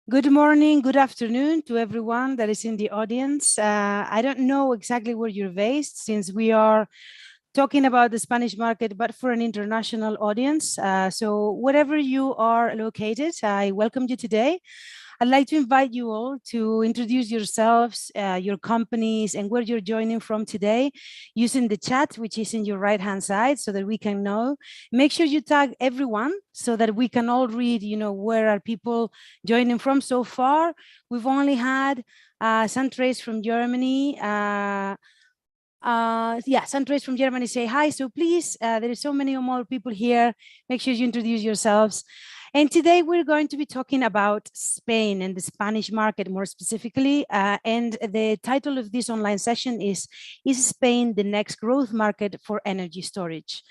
Good morning, good afternoon to everyone that is in the audience. I don't know exactly where you're based since we are talking about the Spanish market, but for an international audience. So wherever you are located, I welcome you today. I'd like to invite you all to introduce yourselves, your companies, and where you're joining from today using the chat, which is in your right-hand side, so that we can know. Make sure you tag everyone so that we can all read, where are people joining from. So far, we've only had Santrace from Germany. Santrace from Germany say hi. So please, there is so many more people here. Make sure you introduce yourselves. And today we're going to be talking about Spain and the Spanish market more specifically. And the title of this online session is Spain the next growth market for energy storage?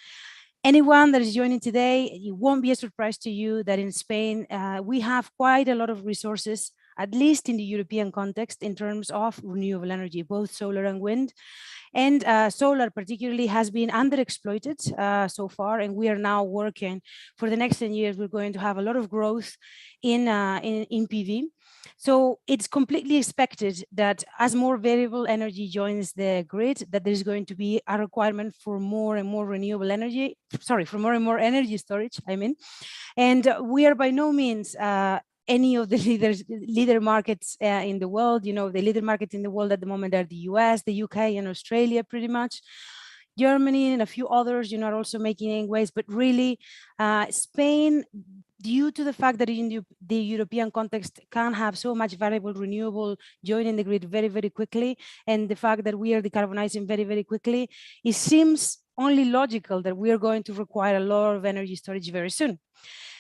Anyone that is joining today, it won't be a surprise to you that in Spain, we have quite a lot of resources, at least in the European context, in terms of renewable energy, both solar and wind. And solar particularly has been underexploited so far, and we are now working for the next 10 years. We're going to have a lot of growth in PV. So it's completely expected that as more variable energy joins the grid, that there's going to be a requirement for more and more renewable energy, for more and more energy storage, And we are by no means any of the leader markets in the world. The leader markets in the world at the moment are the US, the UK, and Australia, pretty much. Germany and a few others, are also making waves, but really Spain, due to the fact that in the European context can have so much variable renewable joining the grid very, very quickly, and the fact that we are decarbonizing very, very quickly, it seems only logical that we are going to require a lot of energy storage very soon.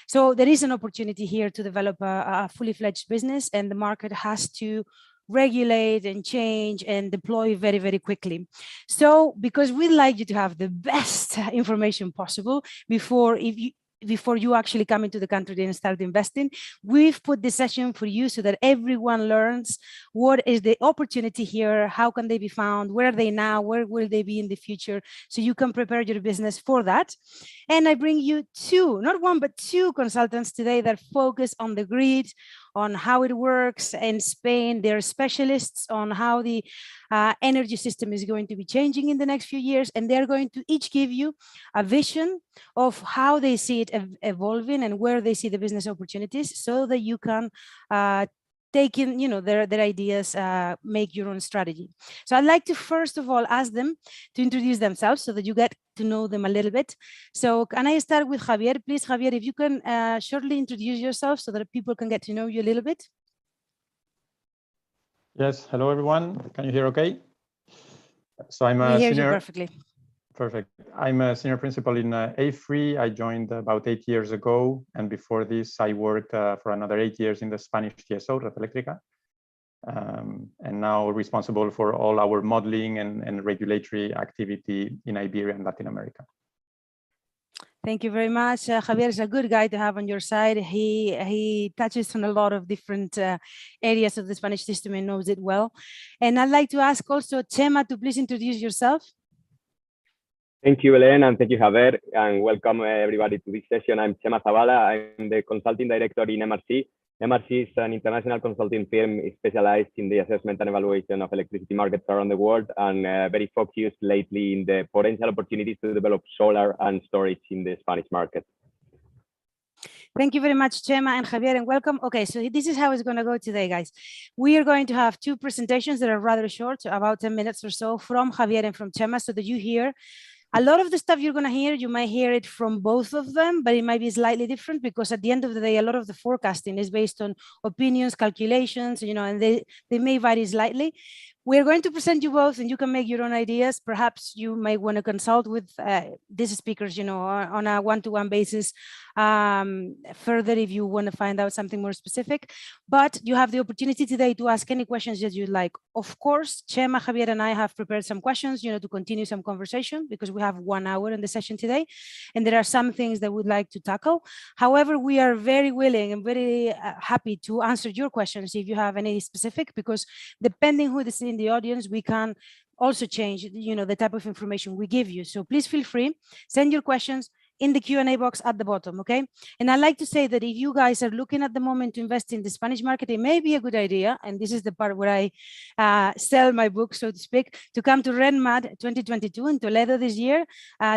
So there is an opportunity here to develop a fully fledged business, and the market has to regulate and change and deploy very, very quickly. So because we'd like you to have the best information possible before you actually come into the country and start investing, we've put this session for you so that everyone learns what is the opportunity here, how can they be found, where are they now, where will they be in the future, so you can prepare your business for that. And I bring you two, not one, but two consultants today that focus on the grid, on how it works in Spain. They're specialists on how the energy system is going to be changing in the next few years, and they're going to each give you a vision of how they see it evolving and where they see the business opportunities, so that you can take in, their ideas, make your own strategy. So I'd like to first of all ask them to introduce themselves so that you get to know them a little bit. So can I start with Javier? Please, Javier, if you can shortly introduce yourself so that people can get to know you a little bit. Yes, hello everyone. Can you hear okay? So I'm a senior. We hear you perfectly. Perfect. I'm a senior principal in Afry. I joined about 8 years ago, and before this, I worked for another 8 years in the Spanish TSO, Red Eléctrica, and now responsible for all our modeling and regulatory activity in Iberia and Latin America. Thank you very much. Javier is a good guy to have on your side. He touches on a lot of different areas of the Spanish system and knows it well. And I'd like to ask also Chema to please introduce yourself. Thank you, Helen, and thank you, Javier, and welcome everybody to this session. I'm Chema Zabala. I'm the consulting director in MRC. MRC is an international consulting firm specialized in the assessment and evaluation of electricity markets around the world, and very focused lately in the potential opportunities to develop solar and storage in the Spanish market. Thank you very much, Chema and Javier, and welcome. Okay, so this is how it's going to go today, guys. We are going to have two presentations that are rather short, about 10 minutes or so, from Javier and from Chema, so that you hear a lot of the stuff you're going to hear. You might hear it from both of them, but it might be slightly different because at the end of the day, a lot of the forecasting is based on opinions, calculations, and they may vary slightly. We're going to present you both and you can make your own ideas. Perhaps you might want to consult with these speakers, on a one-to-one basis further if you want to find out something more specific. But you have the opportunity today to ask any questions that you'd like. Of course, Chema, Javier, and I have prepared some questions, to continue some conversation because we have 1 hour in the session today. And there are some things that we'd like to tackle. However, we are very willing and very happy to answer your questions if you have any specific, because depending who is in the audience, we can also change, the type of information we give you. So please feel free, send your questions. in the Q&A box at the bottom, okay? And I like to say that if you guys are looking at the moment to invest in the Spanish market, it may be a good idea, and this is the part where I sell my book, so to speak, to come to RenMad 2022 in Toledo this year.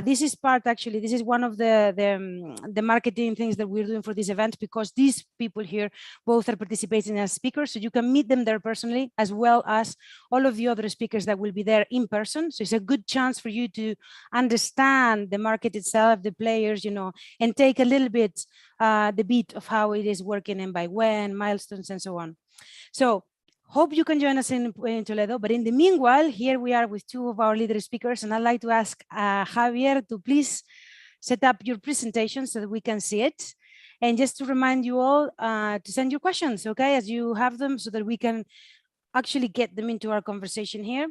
This is one of the marketing things that we're doing for this event, because these people here both are participating as speakers, so you can meet them there personally, as well as all of the other speakers that will be there in person. So it's a good chance for you to understand the market itself, the players, you know, and take a little bit the beat of how it is working and by when, milestones, and so on. So hope you can join us in Toledo. But in the meanwhile, here we are with two of our leader speakers, and I'd like to ask Javier to please set up your presentation so that we can see it. And just to remind you all to send your questions, okay, as you have them, so that we can actually get them into our conversation here.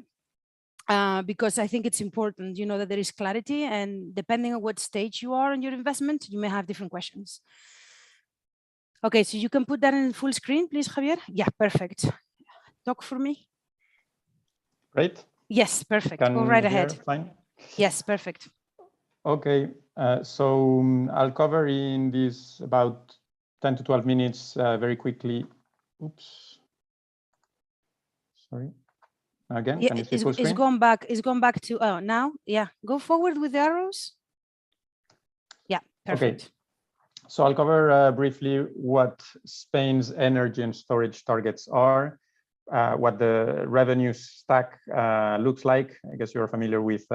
Because I think it's important, you know, that there is clarity, and depending on what stage you are in your investment, you may have different questions. Okay, so you can put that in full screen, please, Javier. Yeah, perfect. Talk for me. Great. Yes, perfect. Go right ahead. Fine. Yes, perfect. Okay, so I'll cover in this about 10 to 12 minutes very quickly. Oops. Sorry. Again, Yeah, can you see full screen? It's gone back to, oh, now, yeah. Go forward with the arrows. Yeah, perfect. Okay. So I'll cover briefly what Spain's energy and storage targets are, what the revenue stack looks like. I guess you're familiar with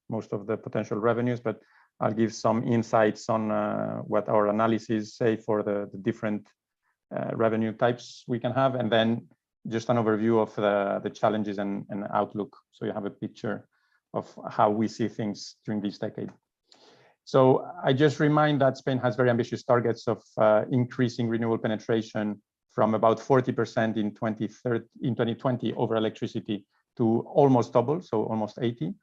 most of the potential revenues, but I'll give some insights on what our analysis say for the different revenue types we can have, and then just an overview of the challenges and outlook, so you have a picture of how we see things during this decade. So I just remind that Spain has very ambitious targets of increasing renewable penetration from about 40% in 2020 over electricity to almost double, so almost 80.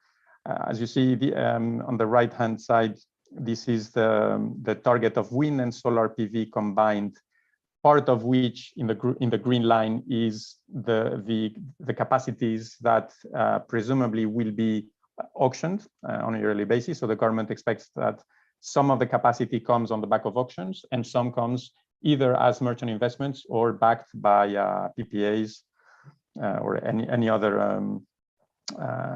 As you see on the right-hand side, this is the target of wind and solar PV combined, part of which in the green line is the capacities that presumably will be auctioned on a yearly basis. So the government expects that some of the capacity comes on the back of auctions, and some comes either as merchant investments or backed by PPAs or any other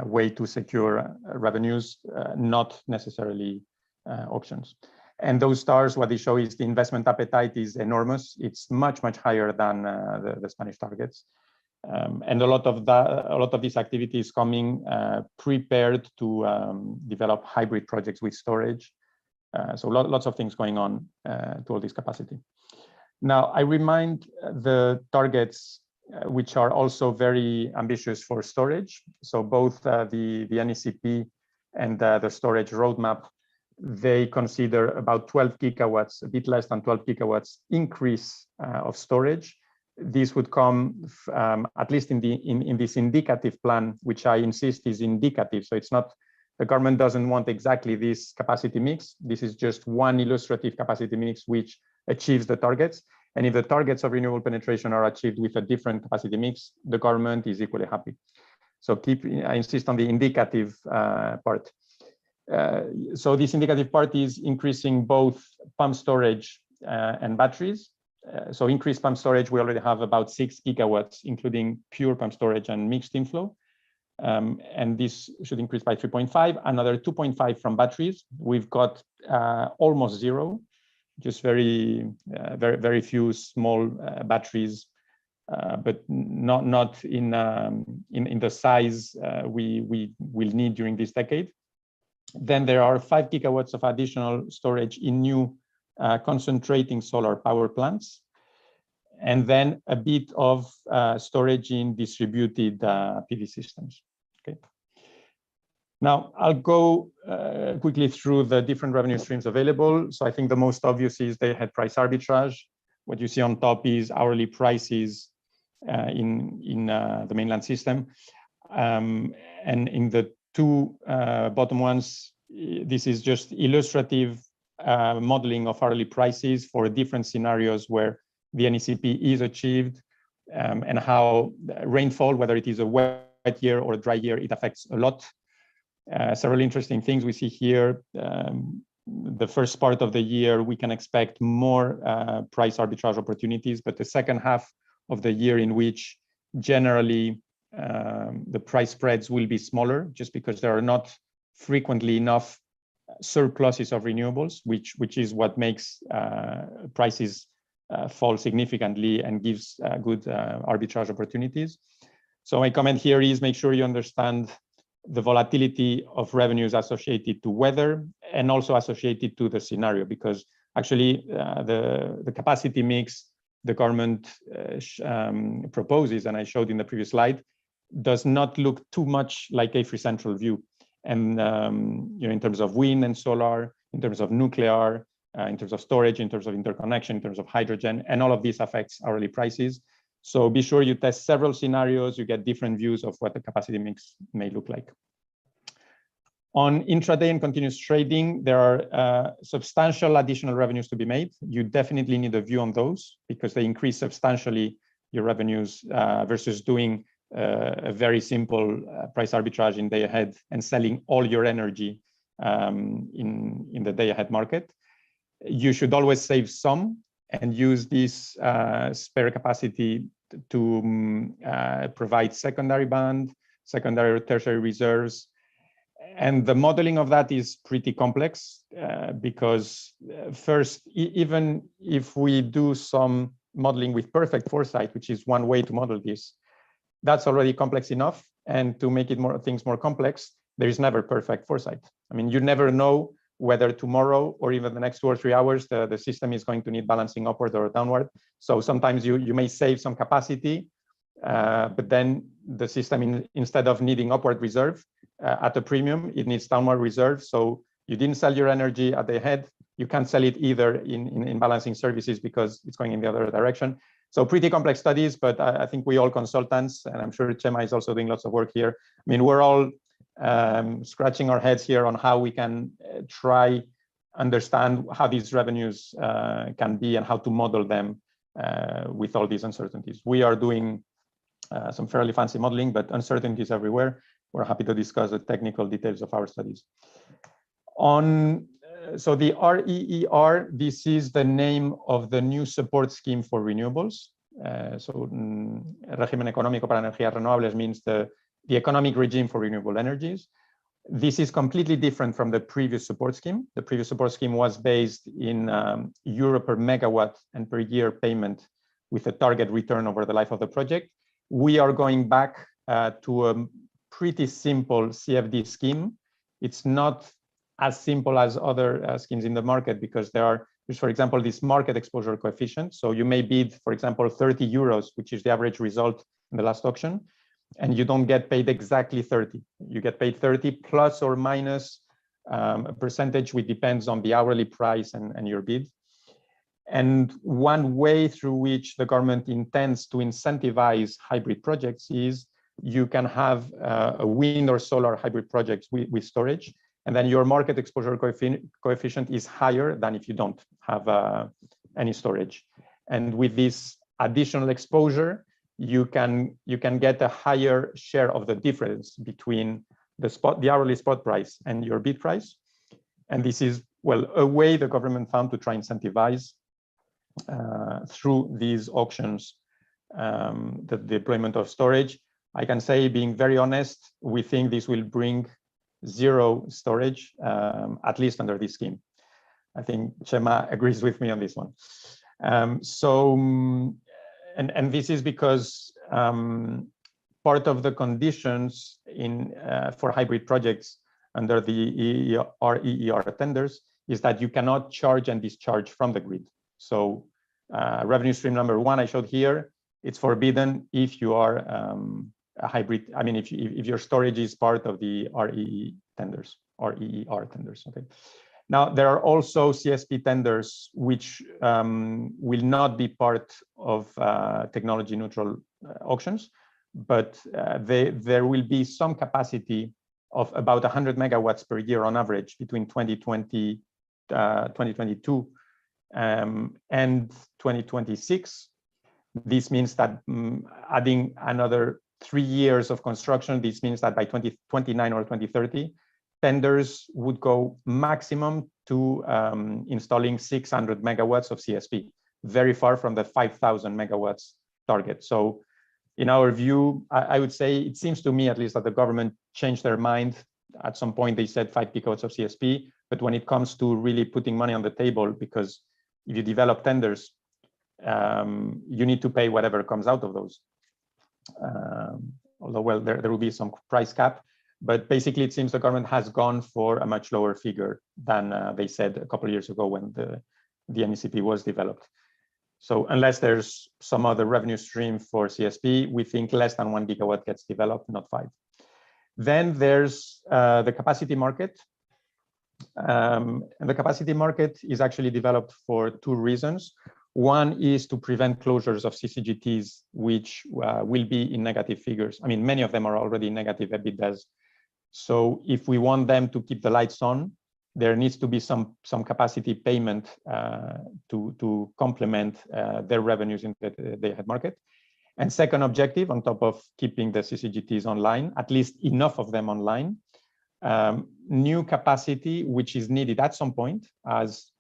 way to secure revenues, not necessarily auctions. And those stars, what they show is the investment appetite is enormous. It's much, much higher than the Spanish targets. And a lot of this activity is coming prepared to develop hybrid projects with storage. So lots of things going on to all this capacity. Now, I remind the targets, which are also very ambitious for storage. So both the NECP and the storage roadmap, they consider about 12 gigawatts, a bit less than 12 gigawatts increase of storage. This would come at least in this indicative plan, which I insist is indicative. So it's not, the government doesn't want exactly this capacity mix. This is just one illustrative capacity mix which achieves the targets. And if the targets of renewable penetration are achieved with a different capacity mix, the government is equally happy. So I insist on the indicative part. So this indicative part is increasing both pump storage and batteries. So increased pump storage, we already have about 6 gigawatts, including pure pump storage and mixed inflow. And this should increase by 3.5, another 2.5 from batteries. We've got almost zero, just very few small batteries, but not in the size we will need during this decade. Then there are 5 gigawatts of additional storage in new concentrating solar power plants, and then a bit of storage in distributed PV systems. Okay. Now I'll go quickly through the different revenue streams available. So I think the most obvious is the head price arbitrage. What you see on top is hourly prices in the mainland system, and in the two bottom ones, this is just illustrative modeling of hourly prices for different scenarios where the NECP is achieved, and how rainfall, whether it is a wet year or a dry year, it affects a lot. Several interesting things we see here. the first part of the year, we can expect more price arbitrage opportunities, but the second half of the year, in which generally the price spreads will be smaller, just because there are not frequently enough surpluses of renewables, which is what makes prices fall significantly and gives good arbitrage opportunities. So my comment here is make sure you understand the volatility of revenues associated to weather and also associated to the scenario, because actually the capacity mix the government proposes, and I showed in the previous slide, does not look too much like a free central view. And in terms of wind and solar, in terms of nuclear, in terms of storage, in terms of interconnection, in terms of hydrogen, and all of this affects hourly prices. So be sure you test several scenarios, you get different views of what the capacity mix may look like. On intraday and continuous trading, there are substantial additional revenues to be made. You definitely need a view on those because they increase substantially your revenues versus doing a very simple price arbitrage in day ahead and selling all your energy in the day ahead market. You should always save some and use this spare capacity to provide secondary band, secondary or tertiary reserves. And the modeling of that is pretty complex because first, even if we do some modeling with perfect foresight, which is one way to model this, that's already complex enough. And to make it things more complex, there is never perfect foresight. I mean, you never know whether tomorrow or even the next 2 or 3 hours, the system is going to need balancing upward or downward. So sometimes you may save some capacity, but then the system, instead of needing upward reserve at a premium, it needs downward reserve. So you didn't sell your energy at the head. You can't sell it either in balancing services because it's going in the other direction. So pretty complex studies, but I think we all consultants, and I'm sure Chema is also doing lots of work here. I mean, we're all scratching our heads here on how we can try understand how these revenues can be and how to model them with all these uncertainties. We are doing some fairly fancy modeling, but uncertainties everywhere. We're happy to discuss the technical details of our studies. So the REER, this is the name of the new support scheme for renewables. Régimen Económico para Energías Renovables means the economic regime for renewable energies. This is completely different from the previous support scheme. The previous support scheme was based in euro per megawatt and per year payment with a target return over the life of the project. We are going back to a pretty simple CFD scheme. It's not as simple as other schemes in the market because there's, for example, this market exposure coefficient. So you may bid, for example, 30 euros, which is the average result in the last auction, and you don't get paid exactly 30. You get paid 30 plus or minus a percentage, which depends on the hourly price and your bid. And one way through which the government intends to incentivize hybrid projects is you can have a wind or solar hybrid projects with storage, and then your market exposure coefficient is higher than if you don't have any storage. And with this additional exposure, you can get a higher share of the difference between the hourly spot price and your bid price. And this is, well, a way the government found to try and incentivize through these auctions the deployment of storage. I can say, being very honest, we think this will bring zero storage, at least under this scheme. I think Chema agrees with me on this one. And this is because part of the conditions for hybrid projects under the REER tenders is that you cannot charge and discharge from the grid. So revenue stream number 1 I showed here, it's forbidden if you are a hybrid. I mean, if your storage is part of the REER tenders. Okay. Now there are also CSP tenders which will not be part of technology neutral auctions, but there will be some capacity of about 100 megawatts per year on average between 2022 and 2026. This means that adding another 3 years of construction, this means that by 2029 or 2030, tenders would go maximum to installing 600 megawatts of CSP, very far from the 5,000 megawatts target. So in our view, I would say, it seems to me at least, that the government changed their mind. At some point they said 5 gigawatts of CSP, but when it comes to really putting money on the table, because if you develop tenders, you need to pay whatever comes out of those. Although, well, there will be some price cap, but basically it seems the government has gone for a much lower figure than they said a couple of years ago when the NECP was developed. So unless there's some other revenue stream for CSP, we think less than 1 gigawatt gets developed, not 5. Then there's the capacity market. And the capacity market is actually developed for 2 reasons. One is to prevent closures of CCGTs, which will be in negative figures. I mean, many of them are already negative EBITDAs. So if we want them to keep the lights on, there needs to be some capacity payment to complement their revenues in the day-ahead market. And second objective, on top of keeping the CCGTs online, at least enough of them online, new capacity, which is needed at some point as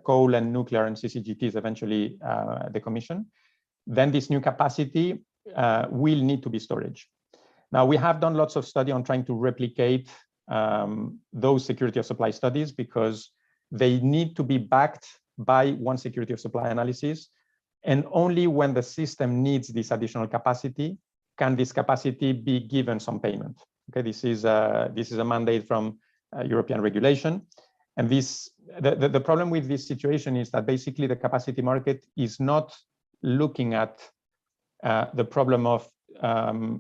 coal and nuclear and CCGTs eventually decommission, then this new capacity will need to be storage. Now, we have done lots of study on trying to replicate those security of supply studies, because they need to be backed by one security of supply analysis. And only when the system needs this additional capacity can this capacity be given some payment. Okay, this is a mandate from European regulation. And the problem with this situation is that basically the capacity market is not looking at the problem of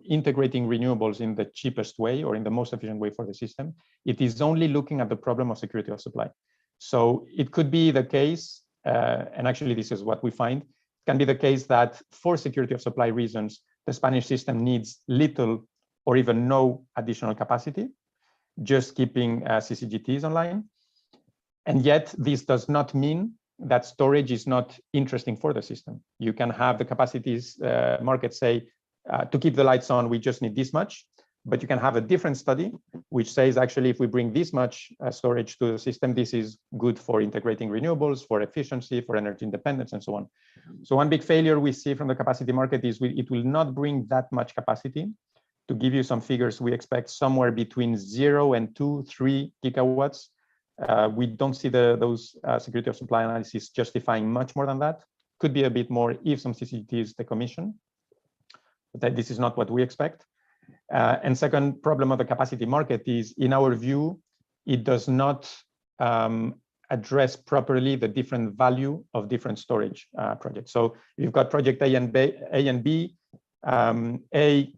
integrating renewables in the cheapest way or in the most efficient way for the system. It is only looking at the problem of security of supply. So it could be the case, and actually this is what we find, it can be the case that for security of supply reasons, the Spanish system needs little or even no additional capacity, just keeping CCGTs online. And yet this does not mean that storage is not interesting for the system. You can have the capacities market say, to keep the lights on, we just need this much, but you can have a different study which says, actually, if we bring this much storage to the system, this is good for integrating renewables, for efficiency, for energy independence, and so on. So one big failure we see from the capacity market is it will not bring that much capacity. To give you some figures, we expect somewhere between 0 and 2-3 gigawatts. We don't see those security of supply analysis justifying much more than that. Could be a bit more if some CCGTs decommission, but this is not what we expect. And second problem of the capacity market is, in our view, it does not address properly the different value of different storage projects. So you've got project A and B. A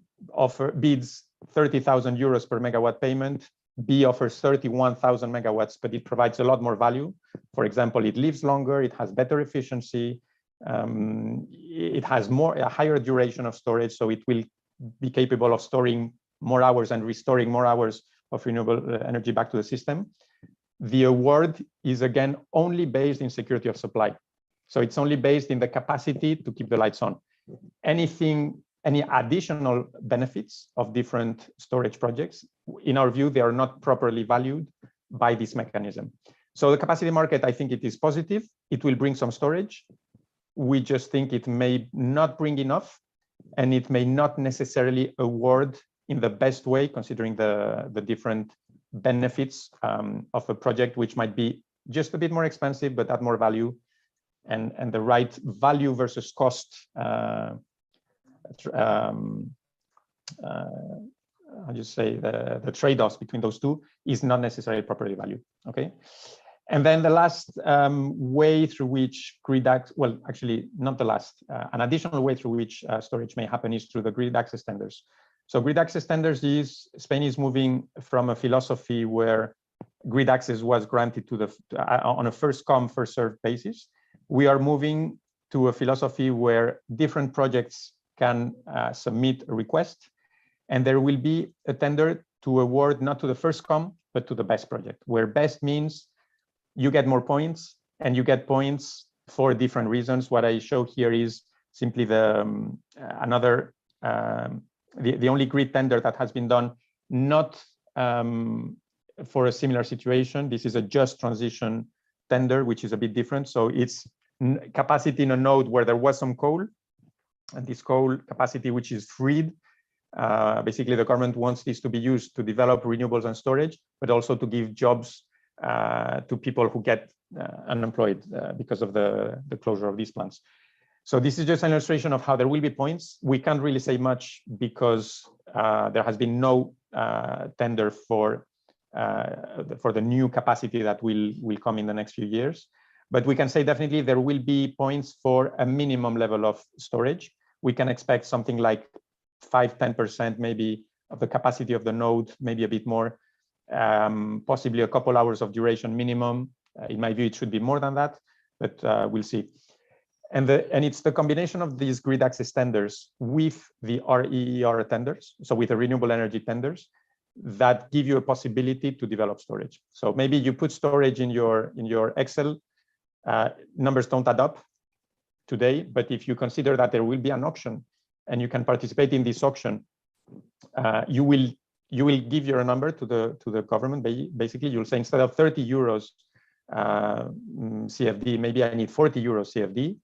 bids 30,000 euros per megawatt payment. B offers 31,000 megawatts, but it provides a lot more value. For example, it lives longer, it has better efficiency, it has a higher duration of storage, so it will be capable of storing more hours and restoring more hours of renewable energy back to the system. The award is again only based in security of supply. So it's only based in the capacity to keep the lights on. Any additional benefits of different storage projects, in our view, they are not properly valued by this mechanism. So the capacity market, I think it is positive. It will bring some storage. We just think it may not bring enough, and it may not necessarily award in the best way, considering the different benefits of a project, which might be just a bit more expensive, but add more value, and the right value versus cost how do you say, the trade-offs between those two is not necessarily properly valued. Okay, and then the last way through which grid access, well, actually not the last, an additional way through which storage may happen is through the grid access tenders. So grid access tenders is, Spain is moving from a philosophy where grid access was granted to on a first come, first served basis. We are moving to a philosophy where different projects can submit a request, and there will be a tender to award not to the first come, but to the best project, where best means you get more points, and you get points for different reasons. What I show here is simply the only grid tender that has been done not for a similar situation. This is a just transition tender, which is a bit different. So it's capacity in a node where there was some coal, and this coal capacity, which is freed. Basically, the government wants this to be used to develop renewables and storage, but also to give jobs to people who get unemployed because of the closure of these plants. So this is just an illustration of how there will be points. We can't really say much because there has been no tender for the new capacity that will come in the next few years. But we can say definitely there will be points for a minimum level of storage. We can expect something like 5–10% maybe of the capacity of the node, maybe a bit more, possibly a couple hours of duration minimum. In my view, it should be more than that, but we'll see. And it's the combination of these grid access tenders with the REER tenders, so with the renewable energy tenders, that give you a possibility to develop storage. So maybe you put storage in your Excel, numbers don't add up today, but if you consider that there will be an auction and you can participate in this auction, you will give your number to the government. Basically, you'll say instead of 30 euros CFD, maybe I need 40 euros CFD.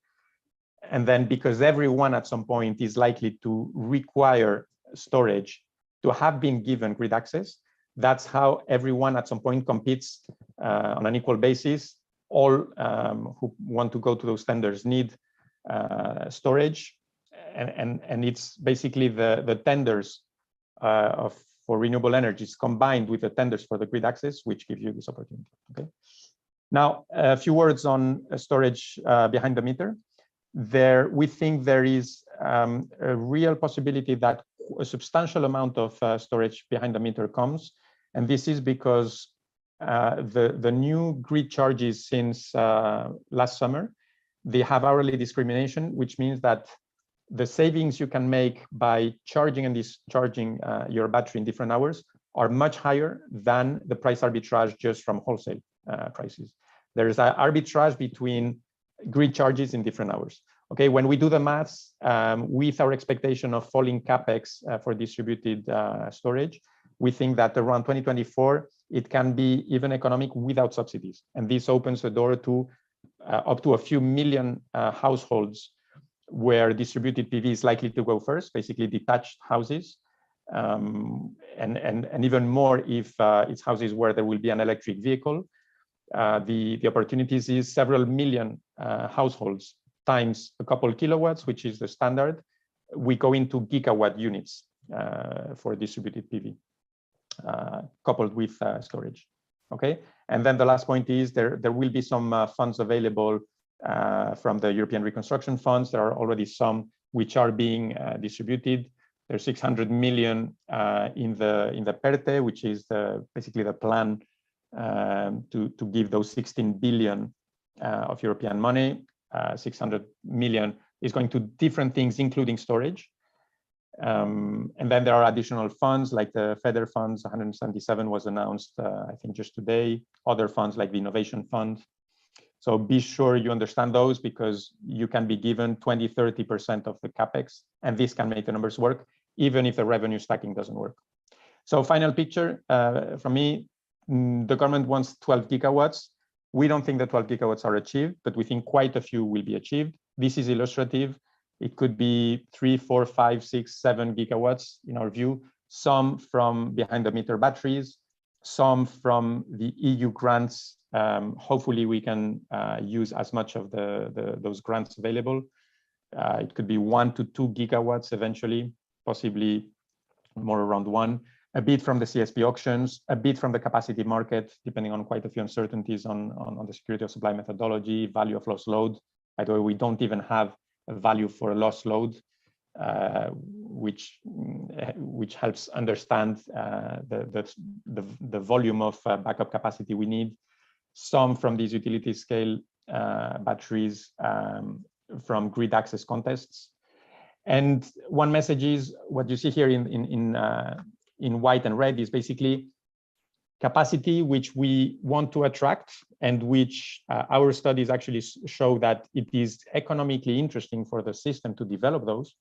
And then because everyone at some point is likely to require storage to have been given grid access, that's how everyone at some point competes on an equal basis. All who want to go to those tenders need storage. And it's basically the tenders for renewable energies combined with the tenders for the grid access, which give you this opportunity. Okay. Now, a few words on storage behind the meter. We think there is a real possibility that a substantial amount of storage behind the meter comes, and this is because the new grid charges since last summer, they have hourly discrimination, which means that the savings you can make by charging and discharging your battery in different hours are much higher than the price arbitrage just from wholesale prices. There is an arbitrage between grid charges in different hours. Okay, when we do the maths with our expectation of falling capex for distributed storage, we think that around 2024 it can be even economic without subsidies, and this opens the door to up to a few million households where distributed PV is likely to go first, basically detached houses, and even more if it's houses where there will be an electric vehicle. The opportunities is several million households times a couple kilowatts, which is the standard. We go into gigawatt units for distributed PV, coupled with storage. Okay, and then the last point is there will be some funds available from the European reconstruction funds. There are already some which are being distributed. There's 600 million in the PERTE, which is basically the plan to give those 16 billion of European money. 600 million is going to different things, including storage. And then there are additional funds like the FEDER funds. 177 was announced, I think, just today. Other funds like the Innovation Fund. So be sure you understand those, because you can be given 20–30% of the capex, and this can make the numbers work, even if the revenue stacking doesn't work. So final picture from me, the government wants 12 gigawatts. We don't think that 12 gigawatts are achieved, but we think quite a few will be achieved. This is illustrative. It could be 3, 4, 5, 6, 7 gigawatts in our view, some from behind the meter batteries, some from the EU grants. Hopefully we can use as much of those grants available. It could be 1 to 2 gigawatts eventually, possibly more around 1. A bit from the CSP auctions, a bit from the capacity market, depending on quite a few uncertainties on the security of supply methodology, value of lost load. By the way, we don't even have a value for a lost load, which helps understand the volume of backup capacity we need. Some from these utility scale batteries from grid access contests. And one message is what you see here in white and red is basically capacity which we want to attract, and which our studies actually show that it is economically interesting for the system to develop those.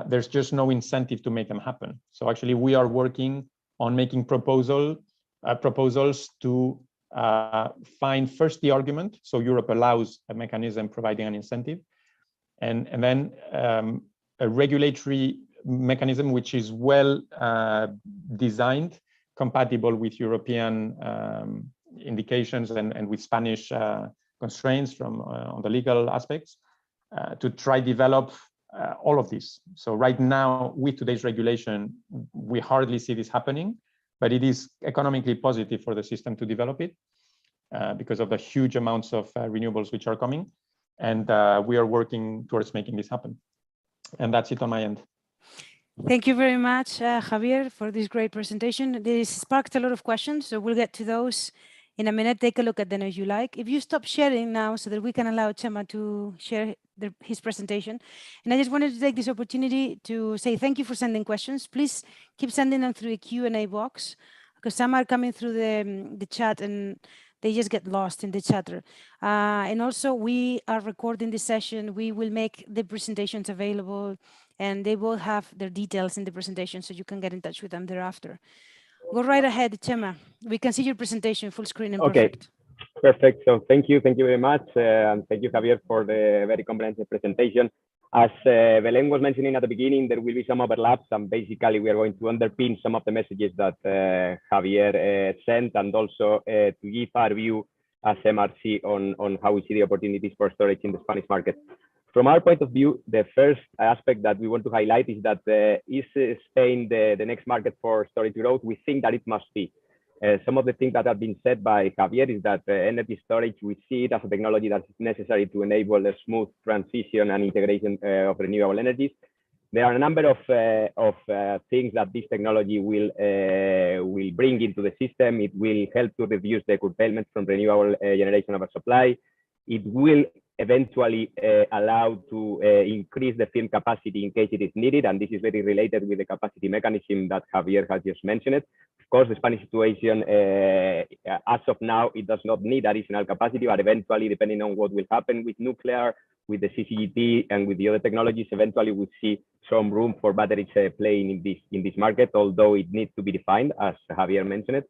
There's just no incentive to make them happen. So actually we are working on making proposal proposals to find first the argument. So Europe allows a mechanism providing an incentive, and then a regulatory mechanism which is well designed, compatible with European indications and with Spanish constraints from on the legal aspects, to try develop all of this. So right now, with today's regulation, we hardly see this happening, but it is economically positive for the system to develop it because of the huge amounts of renewables which are coming. And we are working towards making this happen. And that's it on my end. Thank you very much, Javier, for this great presentation. This sparked a lot of questions, so we'll get to those in a minute. Take a look at them if you like. If you stop sharing now so that we can allow Chema to share his presentation. And I just wanted to take this opportunity to say thank you for sending questions. Please keep sending them through a Q&A box, because some are coming through the chat and they just get lost in the chatter. And also, we are recording this session. We will make the presentations available, and they will have their details in the presentation, so you can get in touch with them thereafter. Go right ahead, Chema. We can see your presentation full screen and perfect. Perfect. So thank you very much. And thank you, Javier, for the very comprehensive presentation. As Belén was mentioning at the beginning, there will be some overlaps, and basically we are going to underpin some of the messages that Javier sent, and also to give our view as MRC on how we see the opportunities for storage in the Spanish market. From our point of view, the first aspect that we want to highlight is that is Spain the next market for storage growth? We think that it must be. Some of the things that have been said by Javier is that energy storage, we see it as a technology that is necessary to enable a smooth transition and integration of renewable energies. There are a number of things that this technology will bring into the system. It will help to reduce the curtailment from renewable generation oversupply. It will eventually allow to increase the firm capacity in case it is needed, and this is very related with the capacity mechanism that Javier has just mentioned. Of course, the Spanish situation, as of now, it does not need additional capacity, but eventually, depending on what will happen with nuclear, with the CCGT, and with the other technologies, eventually we see some room for batteries playing in this market, although it needs to be defined, as Javier mentioned.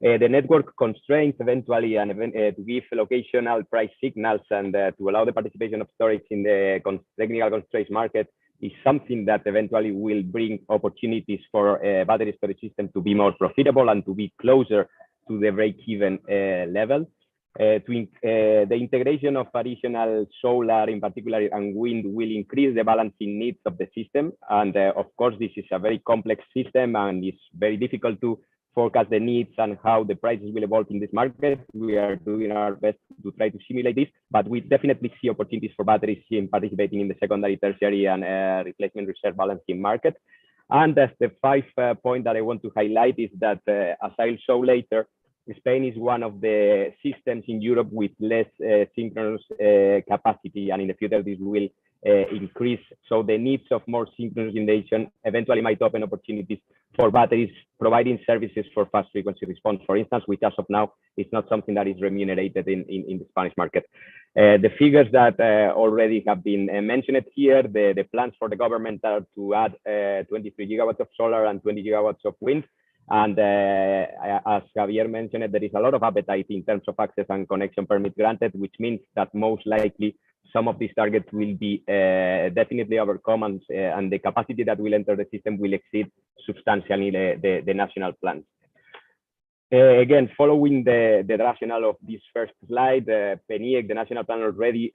The network constraints eventually, and to give locational price signals and to allow the participation of storage in the technical constraints market is something that eventually will bring opportunities for battery storage system to be more profitable and to be closer to the break-even level. The integration of additional solar in particular and wind will increase the balancing needs of the system. And of course, this is a very complex system and it's very difficult to forecast the needs and how the prices will evolve in this market. We are doing our best to try to simulate this, but we definitely see opportunities for batteries in participating in the secondary, tertiary, and replacement reserve balancing market. And that's the 5th point that I want to highlight is that, as I'll show later, Spain is one of the systems in Europe with less synchronous capacity, and in the future this will increase. So the needs of more synchronization eventually might open opportunities for batteries providing services for fast frequency response, for instance, which as of now is not something that is remunerated in the Spanish market. The figures that already have been mentioned here, the plans for the government are to add 23 gigawatts of solar and 20 gigawatts of wind. And as Javier mentioned, there is a lot of appetite in terms of access and connection permit granted, which means that most likely some of these targets will be definitely overcome, and the capacity that will enter the system will exceed substantially the national plans. Again, following the rationale of this first slide, PNIEC, the national plan, already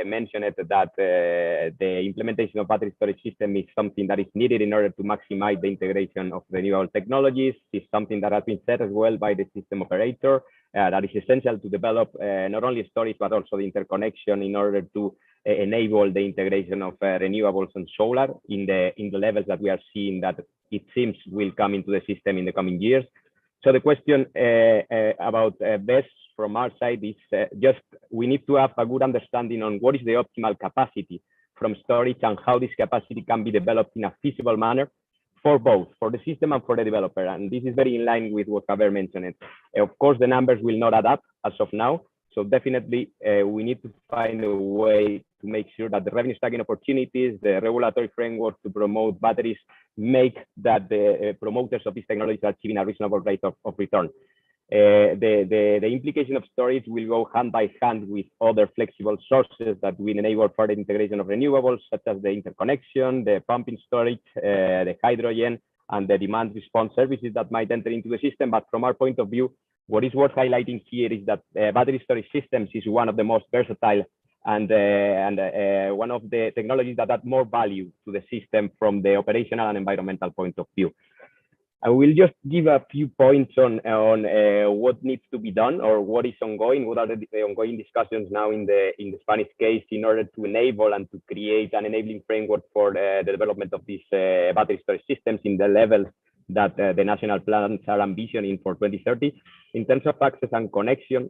mentioned that the implementation of battery storage system is something that is needed in order to maximize the integration of renewable technologies. It's something that has been said as well by the system operator, that is essential to develop not only storage, but also the interconnection in order to enable the integration of renewables and solar in the levels that we are seeing that it seems will come into the system in the coming years. So the question about BESS from our side is just we need to have a good understanding on what is the optimal capacity from storage and how this capacity can be developed in a feasible manner for both, for the system and for the developer. And this is very in line with what Javier mentioned. Of course, the numbers will not add up as of now. So definitely we need to find a way to make sure that the revenue stacking opportunities, the regulatory framework to promote batteries make that the promoters of these technologies are achieving a reasonable rate of return. The implication of storage will go hand by hand with other flexible sources that will enable further integration of renewables, such as the interconnection, the pumping storage, the hydrogen, and the demand response services that might enter into the system. But from our point of view, what is worth highlighting here is that battery storage systems is one of the most versatile and one of the technologies that add more value to the system from the operational and environmental point of view. I will just give a few points on what needs to be done or what is ongoing. What are the ongoing discussions now in the Spanish case in order to enable and to create an enabling framework for the development of these battery storage systems in the levels that the national plans are ambitioning for 2030. In terms of access and connection,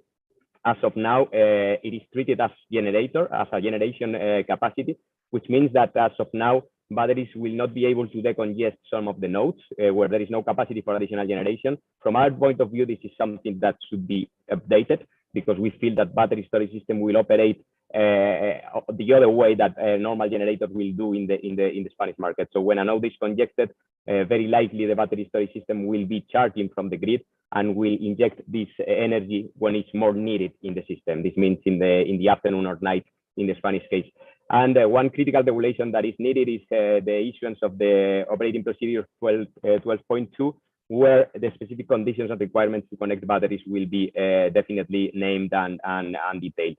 as of now, it is treated as a generation capacity, which means that as of now, batteries will not be able to decongest some of the nodes where there is no capacity for additional generation. From our point of view, this is something that should be updated because we feel that battery storage system will operate the other way that a normal generator will do in the Spanish market. So when a node is congested, very likely the battery storage system will be charging from the grid and will inject this energy when it's more needed in the system. This means in the afternoon or night in the Spanish case. And one critical regulation that is needed is the issuance of the operating procedure 12.2, where the specific conditions and requirements to connect batteries will be definitely named and detailed.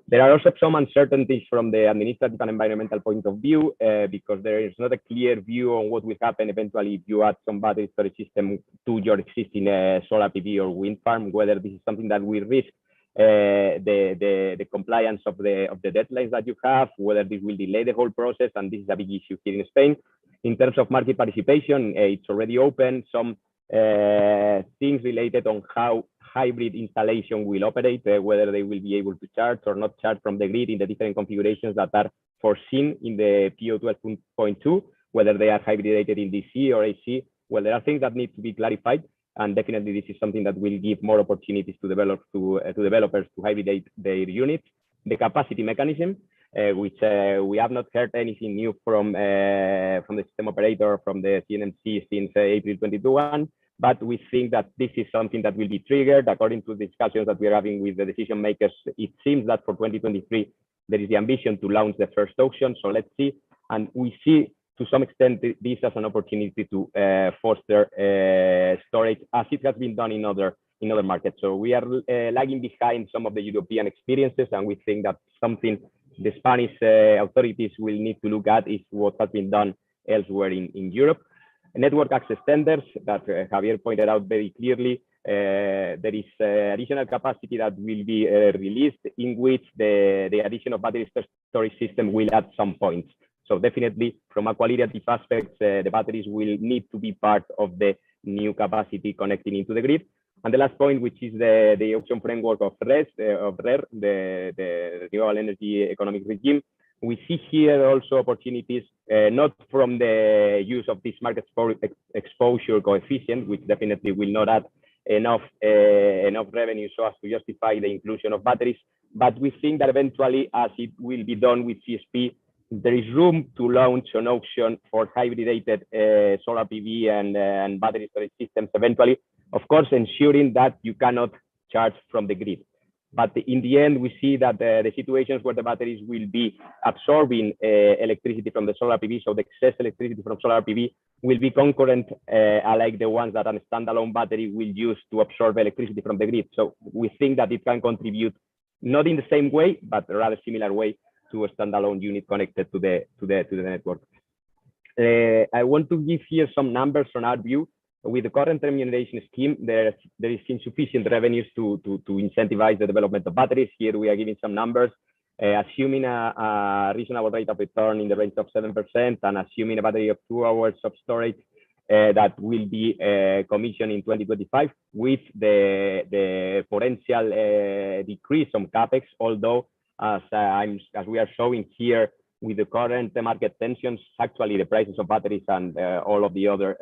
There are also some uncertainties from the administrative and environmental point of view because there is not a clear view on what will happen eventually if you add some battery storage system to your existing solar PV or wind farm, whether this is something that will risk the compliance of the deadlines that you have, whether this will delay the whole process, and this is a big issue here in Spain. In terms of market participation, it's already open. Some things related on how hybrid installation will operate, whether they will be able to charge or not charge from the grid in the different configurations that are foreseen in the PO 12.2, whether they are hybridated in DC or AC. Well, there are things that need to be clarified. And definitely this is something that will give more opportunities to developers to hybridate their units. The capacity mechanism, which we have not heard anything new from the system operator, from the CNMC since April 2021, but we think that this is something that will be triggered according to the discussions that we are having with the decision makers. It seems that for 2023, there is the ambition to launch the first auction. So let's see. And we see to some extent this as an opportunity to foster storage as it has been done in other markets. So we are lagging behind some of the European experiences, and we think that something the Spanish authorities will need to look at is what has been done elsewhere in Europe. Network access tenders that Javier pointed out very clearly. There is additional capacity that will be released in which the addition of battery storage system will add some points. So definitely from a qualitative aspect, the batteries will need to be part of the new capacity connecting into the grid. And the last point, which is the auction framework of RER, the Renewable Energy Economic Regime. We see here also opportunities, not from the use of this market exposure coefficient, which definitely will not add enough revenue so as to justify the inclusion of batteries. But we think that eventually, as it will be done with CSP, there is room to launch an auction for hybridated solar PV and battery storage systems eventually, of course, ensuring that you cannot charge from the grid. But in the end, we see that the situations where the batteries will be absorbing electricity from the solar PV, so the excess electricity from solar PV will be concurrent, like the ones that a standalone battery will use to absorb electricity from the grid. So we think that it can contribute, not in the same way, but a rather similar way to a standalone unit connected to the network. I want to give here some numbers on our view. With the current remuneration scheme, there is insufficient revenues to incentivize the development of batteries. Here we are giving some numbers, assuming a reasonable rate of return in the range of 7%, and assuming a battery of 2 hours of storage that will be commissioned in 2025, with the potential decrease on capex, although as we are showing here, with the current market tensions, actually the prices of batteries and all of the other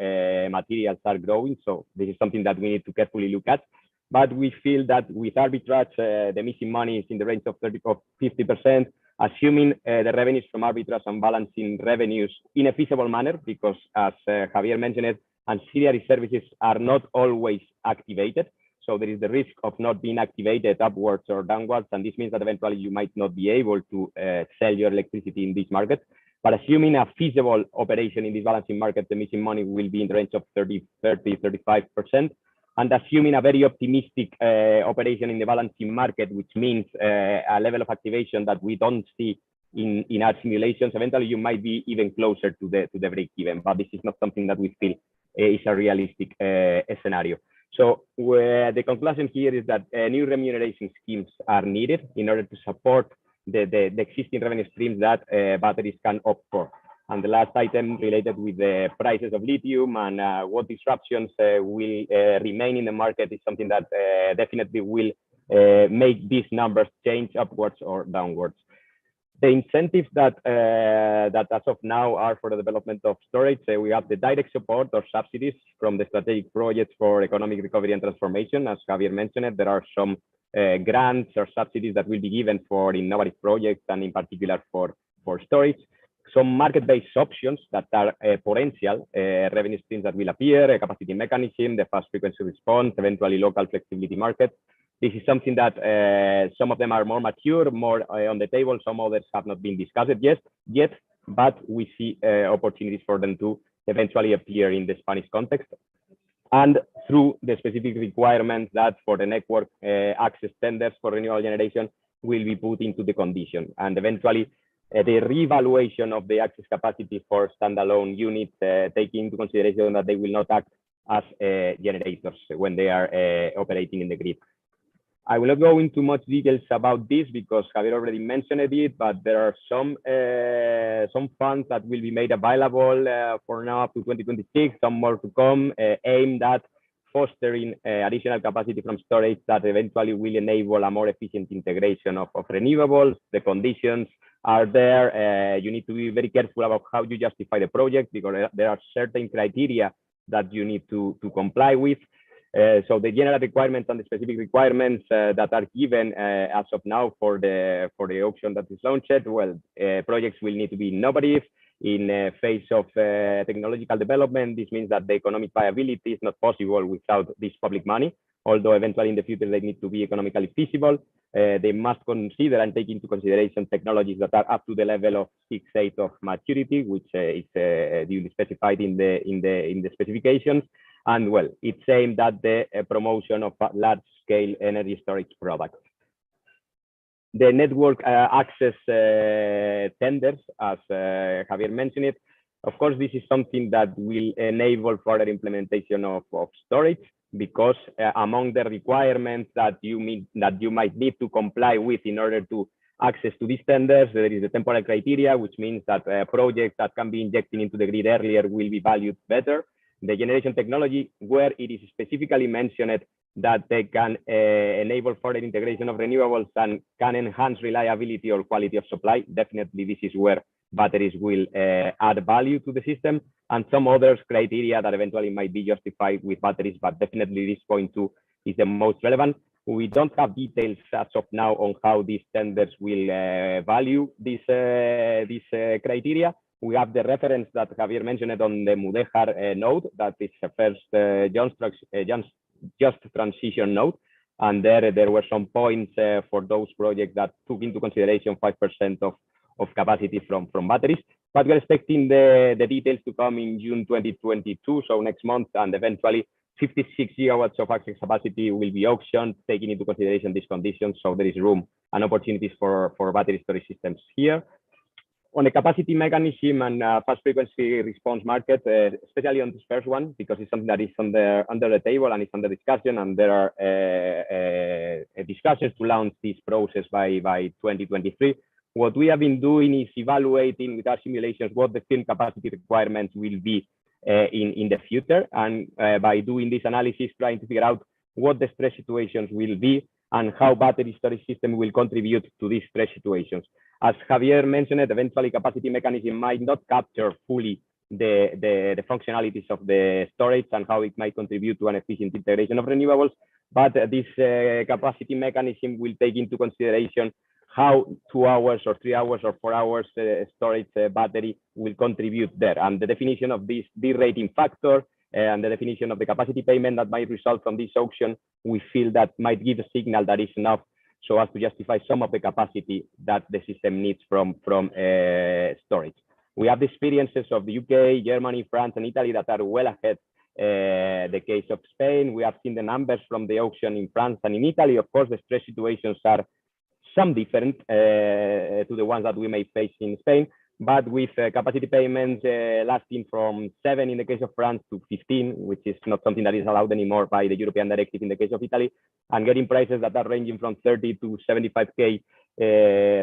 materials are growing. So this is something that we need to carefully look at. But we feel that with arbitrage, the missing money is in the range of 50%, assuming the revenues from arbitrage and balancing revenues in a feasible manner, because as Javier mentioned, ancillary services are not always activated. So there is the risk of not being activated upwards or downwards. And this means that eventually you might not be able to sell your electricity in this market. But assuming a feasible operation in this balancing market, the missing money will be in the range of 35%. And assuming a very optimistic operation in the balancing market, which means a level of activation that we don't see in our simulations, eventually you might be even closer to the break even. But this is not something that we feel is a realistic scenario. So the conclusion here is that new remuneration schemes are needed in order to support the existing revenue streams that batteries can opt for. And the last item related with the prices of lithium and what disruptions will remain in the market is something that definitely will make these numbers change upwards or downwards. The incentives that as of now are for the development of storage, we have the direct support or subsidies from the strategic projects for economic recovery and transformation. As Javier mentioned, there are some grants or subsidies that will be given for innovative projects and in particular for storage. Some market-based options that are potential revenue streams that will appear, a capacity mechanism, the fast frequency response, eventually local flexibility market. This is something that some of them are more mature, more on the table. Some others have not been discussed yet, but we see opportunities for them to eventually appear in the Spanish context. And through the specific requirements that for the network access tenders for renewable generation will be put into the condition. And eventually the reevaluation of the access capacity for standalone units, taking into consideration that they will not act as generators when they are operating in the grid. I will not go into much details about this because Javier already mentioned it, but there are some funds that will be made available for now up to 2026, some more to come, aimed at fostering additional capacity from storage that eventually will enable a more efficient integration of renewables. The conditions are there. You need to be very careful about how you justify the project because there are certain criteria that you need to comply with. So the general requirements and the specific requirements that are given as of now for the auction that is launched, well, projects will need to be innovative in a phase of technological development. This means that the economic viability is not possible without this public money, although eventually in the future they need to be economically feasible. They must consider and take into consideration technologies that are up to the level of 6/8 of maturity, which is duly specified in the specifications. And well, it's aimed at the promotion of large-scale energy storage products. The network access tenders, as Javier mentioned it, of course, this is something that will enable further implementation of storage because among the requirements that you might need to comply with in order to access to these tenders, there is a temporal criteria, which means that projects that can be injected into the grid earlier will be valued better. The generation technology, where it is specifically mentioned that they can enable further integration of renewables and can enhance reliability or quality of supply. Definitely, this is where batteries will add value to the system, and some other criteria that eventually might be justified with batteries, but definitely this point too is the most relevant. We don't have details as of now on how these tenders will value this criteria. We have the reference that Javier mentioned on the Mudéjar node, that is the first just transition node. And there were some points for those projects that took into consideration 5% of capacity from batteries. But we're expecting the details to come in June 2022, so next month, and eventually 56 gigawatts of access capacity will be auctioned, taking into consideration these conditions. So there is room and opportunities for battery storage systems here. On the capacity mechanism and fast frequency response market, especially on this first one, because it's something that is under the table and it's under discussion, and there are discussions to launch this process by 2023. What we have been doing is evaluating with our simulations what the firm capacity requirements will be in the future, and by doing this analysis, trying to figure out what the stress situations will be and how battery storage system will contribute to these stress situations. As Javier mentioned, eventually capacity mechanism might not capture fully the functionalities of the storage and how it might contribute to an efficient integration of renewables, but this capacity mechanism will take into consideration how 2 hours or 3 hours or 4 hours storage battery will contribute there. And the definition of this derating factor and the definition of the capacity payment that might result from this auction, we feel that might give a signal that is enough so as to justify some of the capacity that the system needs from storage. We have the experiences of the UK, Germany, France, and Italy that are well ahead. The case of Spain, we have seen the numbers from the auction in France and in Italy. Of course, the stress situations are some different to the ones that we may face in Spain, but with capacity payments lasting from 7 in the case of France to 15, which is not something that is allowed anymore by the European directive in the case of Italy, and getting prices that are ranging from 30 to 75k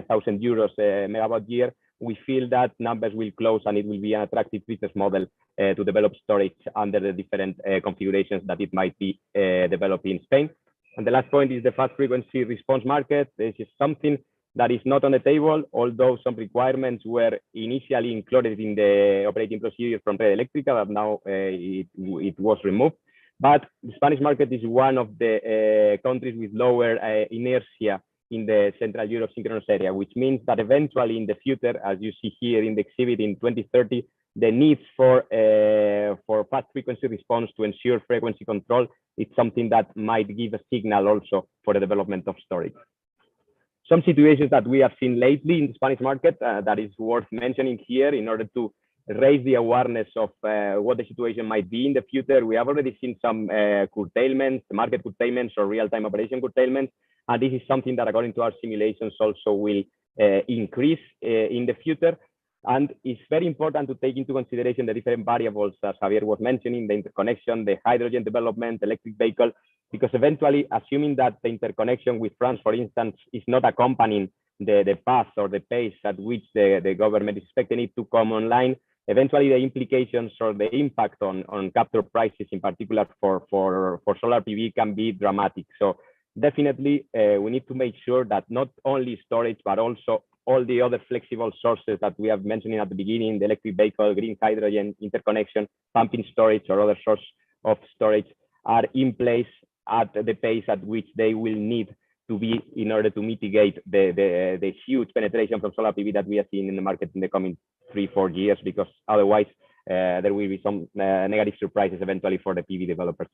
thousand euros megawatt year, we feel that numbers will close and it will be an attractive business model to develop storage under the different configurations that it might be developed in Spain. And the last point is the fast frequency response market. This is something that is not on the table, although some requirements were initially included in the operating procedure from Red Eléctrica, but now it was removed. But the Spanish market is one of the countries with lower inertia in the Central Europe synchronous area, which means that eventually in the future, as you see here in the exhibit in 2030, the needs for fast frequency response to ensure frequency control is something that might give a signal also for the development of storage. Some situations that we have seen lately in the Spanish market that is worth mentioning here in order to raise the awareness of what the situation might be in the future. We have already seen some curtailments, market curtailments or real-time operation curtailments. And this is something that according to our simulations also will increase in the future. And it's very important to take into consideration the different variables, as Javier was mentioning, the interconnection, the hydrogen development, electric vehicle, because eventually, assuming that the interconnection with France, for instance, is not accompanying the path or the pace at which the government is expecting it to come online, eventually the implications or the impact on capture prices, in particular for solar PV, can be dramatic. So definitely, we need to make sure that not only storage, but also all the other flexible sources that we have mentioned at the beginning, the electric vehicle, green hydrogen, interconnection, pumping storage, or other source of storage are in place at the pace at which they will need to be in order to mitigate the huge penetration from solar PV that we are seeing in the market in the coming 3-4 years, because otherwise there will be some negative surprises eventually for the PV developers.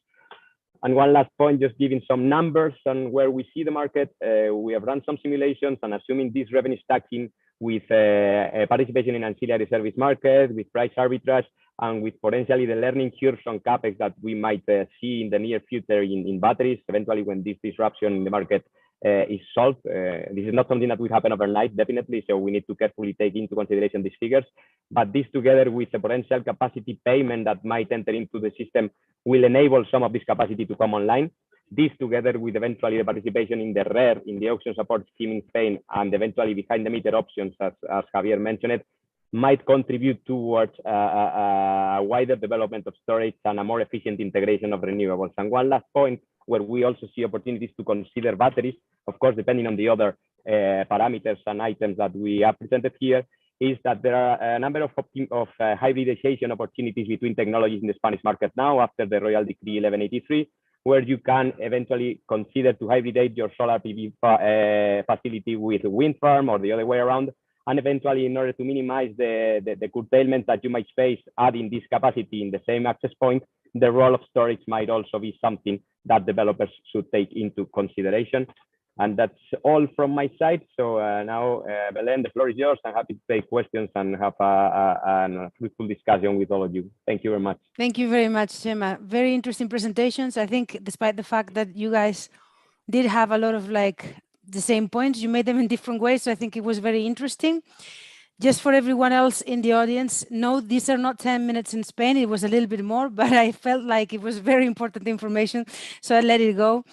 And one last point, just giving some numbers on where we see the market. We have run some simulations, and assuming this revenue stacking with participation in ancillary service market, with price arbitrage, and with potentially the learning curves on CapEx that we might see in the near future in batteries, eventually when this disruption in the market is solved. This is not something that will happen overnight, definitely, so we need to carefully take into consideration these figures. But this together with the potential capacity payment that might enter into the system will enable some of this capacity to come online. This together with eventually the participation in the RER, in the auction support scheme in Spain, and eventually behind the meter options, as Javier mentioned it, might contribute towards a wider development of storage and a more efficient integration of renewables. And one last point where we also see opportunities to consider batteries, of course, depending on the other parameters and items that we have presented here, is that there are a number of hybridization opportunities between technologies in the Spanish market now after the Royal Decree 1183, where you can eventually consider to hybridize your solar PV facility with a wind farm or the other way around. And eventually, in order to minimize the curtailment that you might face adding this capacity in the same access point, the role of storage might also be something that developers should take into consideration. And that's all from my side. So now, Belén, the floor is yours. I'm happy to take questions and have a fruitful discussion with all of you. Thank you very much. Thank you very much, Chema. Very interesting presentations. I think despite the fact that you guys did have a lot of the same points, you made them in different ways. So I think it was very interesting. Just for everyone else in the audience, no, these are not 10 minutes in Spain. It was a little bit more, but I felt like it was very important information. So I let it go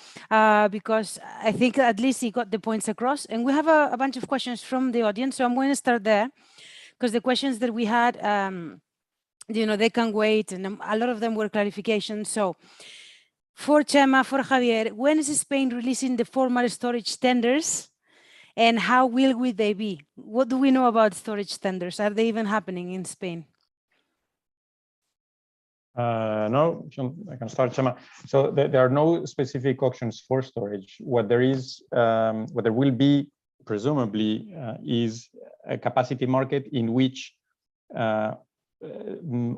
because I think at least he got the points across. And we have a bunch of questions from the audience. So I'm going to start there because the questions that we had, they can wait. And a lot of them were clarifications. So for Chema, for Javier, when is Spain releasing the formal storage tenders? And how will they be? What do we know about storage tenders? Are they even happening in Spain? No, I can start, Chema. So there are no specific auctions for storage. What there is, what there will be, presumably, is a capacity market in which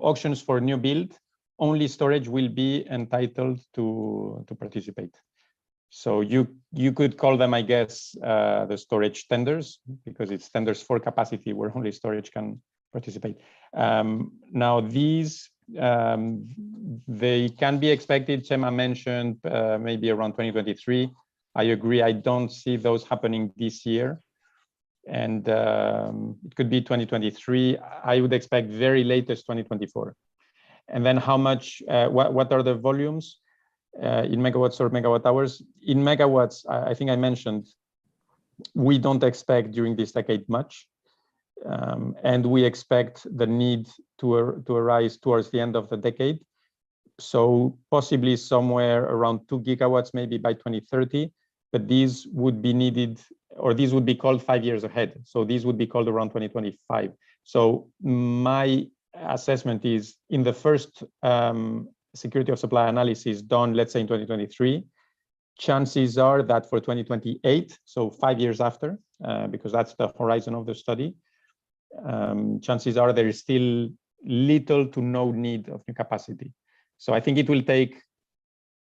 auctions for new build only storage will be entitled to participate. So you could call them, I guess, the storage tenders, because it's tenders for capacity where only storage can participate. Now these, they can be expected, Chema mentioned, maybe around 2023. I agree, I don't see those happening this year. And it could be 2023. I would expect very latest 2024. And then how much, what are the volumes in megawatts or megawatt hours? In megawatts, I think I mentioned, we don't expect during this decade much. And we expect the need to arise towards the end of the decade. So possibly somewhere around 2 gigawatts, maybe by 2030, but these would be needed, or these would be called 5 years ahead. So these would be called around 2025. So my assessment is in the first security of supply analysis done, let's say in 2023, chances are that for 2028, so 5 years after, because that's the horizon of the study, chances are there is still little to no need of new capacity. So I think it will take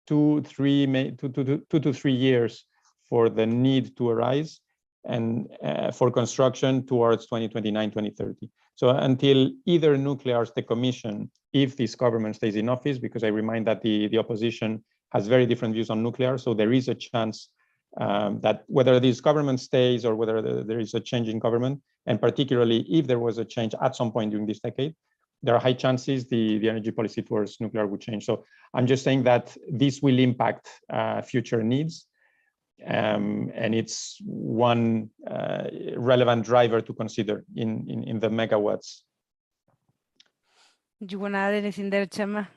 2 to 3 years for the need to arise, and for construction towards 2029, 2030. So until either nuclear decommission, if this government stays in office, because I remind that the opposition has very different views on nuclear, so there is a chance that whether this government stays or whether there is a change in government, and particularly if there was a change at some point during this decade, there are high chances the energy policy towards nuclear would change. So I'm just saying that this will impact future needs. And it's one relevant driver to consider in the megawatts. Do you want to add anything there, Chema?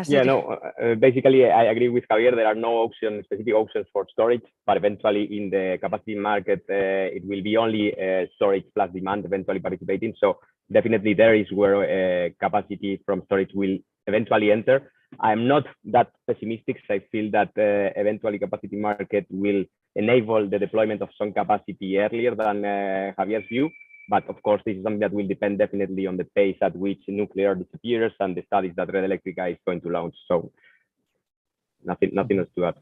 Yeah, no, basically I agree with Javier. There are no specific options for storage, but eventually in the capacity market, it will be only storage plus demand eventually participating. So definitely there is where capacity from storage will eventually enter. I'm not that pessimistic. So I feel that eventually capacity market will enable the deployment of some capacity earlier than Javier's view. But of course, this is something that will depend definitely on the pace at which nuclear disappears and the studies that Red Eléctrica is going to launch. So nothing else to add.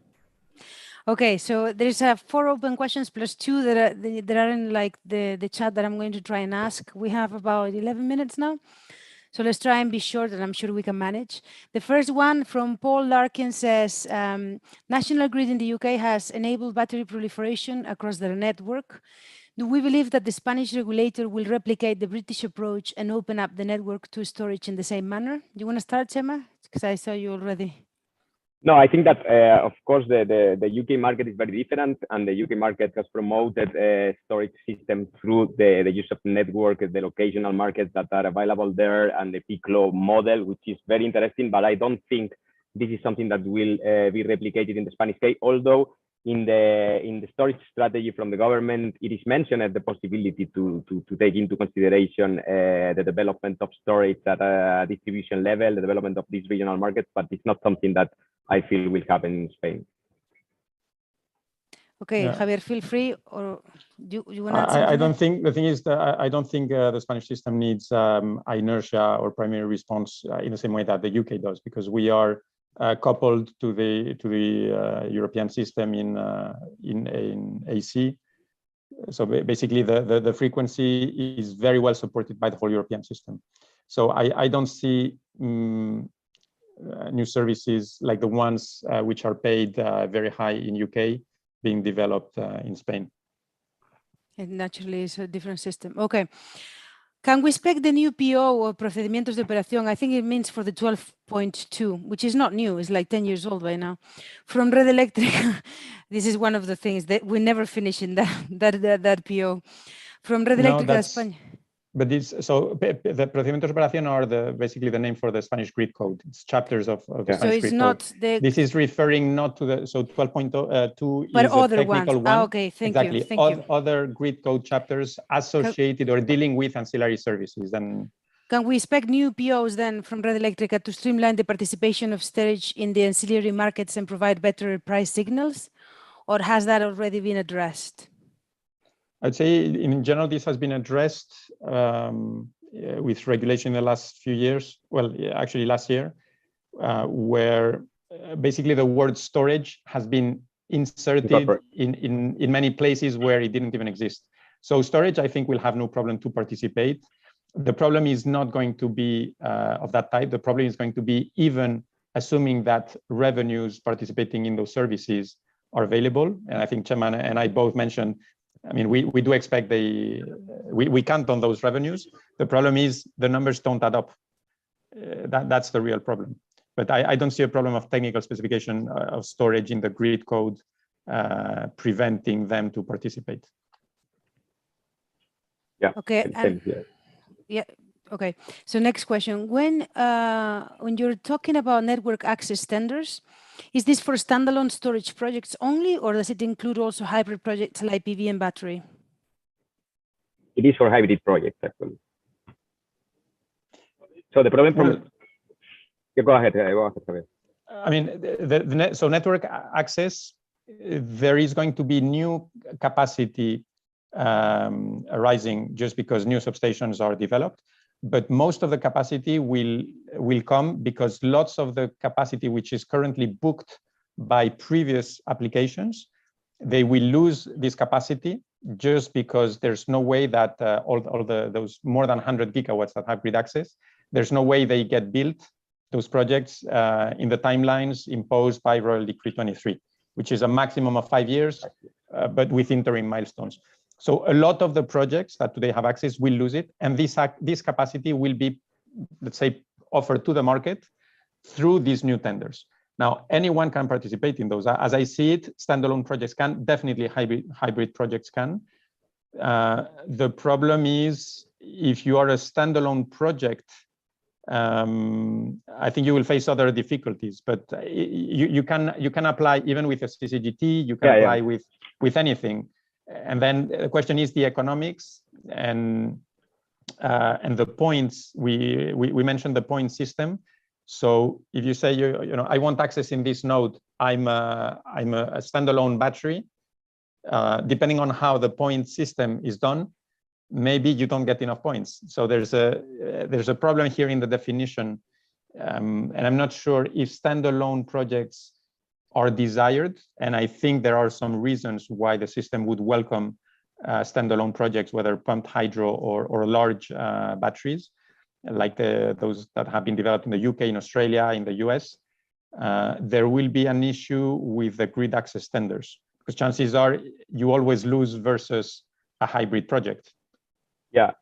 Okay, so there's 4 open questions plus 2 that are in like the chat that I'm going to try and ask. We have about 11 minutes now. So let's try and be short, and I'm sure we can manage. The first one from Paul Larkin says, National Grid in the UK has enabled battery proliferation across their network. Do we believe that the Spanish regulator will replicate the British approach and open up the network to storage in the same manner? Do you want to start, Chema? Because I saw you already. No, I think that, of course, the UK market is very different, and the UK market has promoted a storage system through the use of network, the locational markets that are available there, and the peak load model, which is very interesting. But I don't think this is something that will be replicated in the Spanish case, although in the storage strategy from the government, it is mentioned as the possibility to take into consideration the development of storage at a distribution level, the development of these regional markets, but it's not something that I feel will happen in Spain. Okay, yeah. Javier, feel free, or you want to add something? I don't think, the thing is that I don't think the Spanish system needs inertia or primary response in the same way that the UK does, because we are coupled to the European system in AC. So basically the frequency is very well supported by the whole European system. So I don't see new services like the ones which are paid very high in UK being developed in Spain. And naturally it's a different system. Okay. Can we expect the new PO or procedimientos de operación? I think it means for the 12.2, which is not new. It's like 10 years old by now. From Red Eléctrica, this is one of the things that we never finish in that PO. From Red Eléctrica España. But this, so the procedimientos de operación are basically the name for the Spanish grid code. It's chapters of the Spanish grid code. This is referring not to the, so 12.2 is a technical one. Okay, thank you. Other grid code chapters associated or dealing with ancillary services. Then can we expect new POs then from Red Eléctrica to streamline the participation of storage in the ancillary markets and provide better price signals? Or has that already been addressed? I'd say in general, this has been addressed with regulation in the last few years. Well, actually last year, where basically the word storage has been inserted in many places where it didn't even exist. So storage, I think, will have no problem to participate. The problem is not going to be of that type. The problem is going to be even assuming that revenues participating in those services are available. And I think Chema and I both mentioned, I mean, we do expect we count on those revenues. The problem is the numbers don't add up. That's the real problem. But I don't see a problem of technical specification of storage in the grid code preventing them to participate. Yeah. Okay. Yeah. Okay. So next question: when you're talking about network access tenders, is this for standalone storage projects only, or does it include also hybrid projects like PV and battery? It is for hybrid projects, actually. So the problem go ahead, Javier. I mean, so network access, there is going to be new capacity arising just because new substations are developed. But most of the capacity will come because lots of the capacity which is currently booked by previous applications, they will lose this capacity just because there's no way that those more than 100 gigawatts that have grid access, there's no way they get built, those projects, in the timelines imposed by Royal Decree 23, which is a maximum of 5 years, but with interim milestones. So a lot of the projects that today have access will lose it, and this capacity will be, let's say, offered to the market through these new tenders. Now, anyone can participate in those. As I see it, standalone projects can, definitely hybrid projects can. The problem is, if you are a standalone project, I think you will face other difficulties, but you can apply even with a CCGT, you can apply with anything. And then the question is the economics and the points. We mentioned the point system. So if you say you know I want access in this node, I'm a standalone battery. Depending on how the point system is done, maybe you don't get enough points. So there's a problem here in the definition, and I'm not sure if standalone projects are desired, and I think there are some reasons why the system would welcome standalone projects, whether pumped hydro or large batteries, like those that have been developed in the UK, in Australia, in the US. There will be an issue with the grid access tenders, because chances are you always lose versus a hybrid project. Yeah.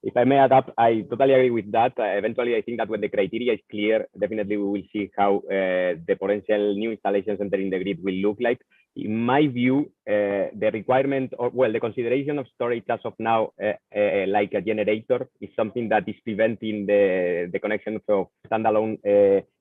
If I may add up, I totally agree with that. Eventually, I think that when the criteria is clear, definitely we will see how the potential new installations entering the grid will look like. In my view, the requirement, or well, the consideration of storage as of now, like a generator, is something that is preventing the connection of standalone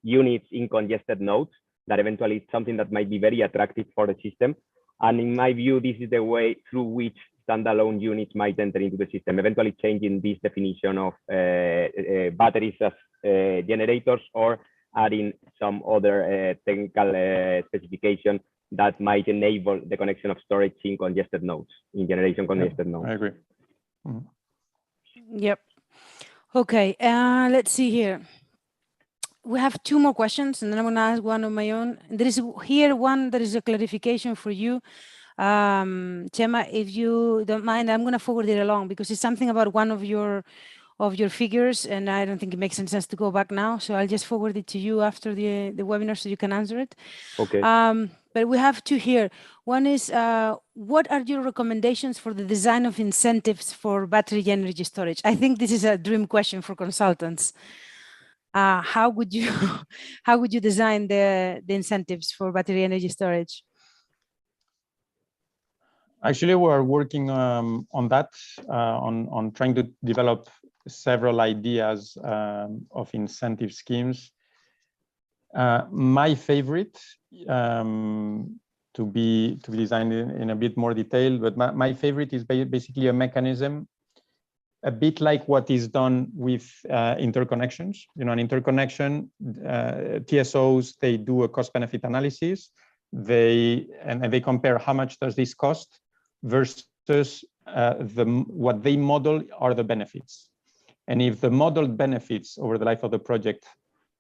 units in congested nodes. That eventually is something that might be very attractive for the system. And in my view, this is the way through which standalone units might enter into the system, eventually changing this definition of batteries as generators, or adding some other technical specification that might enable the connection of storage in congested nodes, in generation congested nodes. I agree. Mm-hmm. Yep. Okay, let's see here. We have 2 more questions, and then I'm going to ask one of my own. There is here one that is a clarification for you. Chema, if you don't mind, I'm going to forward it along because it's something about one of your figures, and I don't think it makes any sense to go back now. So I'll just forward it to you after the webinar so you can answer it. Okay. But we have 2 here. One is, what are your recommendations for the design of incentives for battery energy storage? I think this is a dream question for consultants. How would you design the incentives for battery energy storage? Actually, we're working on that, on trying to develop several ideas of incentive schemes. My favorite, to be designed in a bit more detail, but my favorite is basically a mechanism, a bit like what is done with interconnections. You know, an interconnection, TSOs, they do a cost-benefit analysis. They compare how much does this cost versus what they model are the benefits. And if the modeled benefits over the life of the project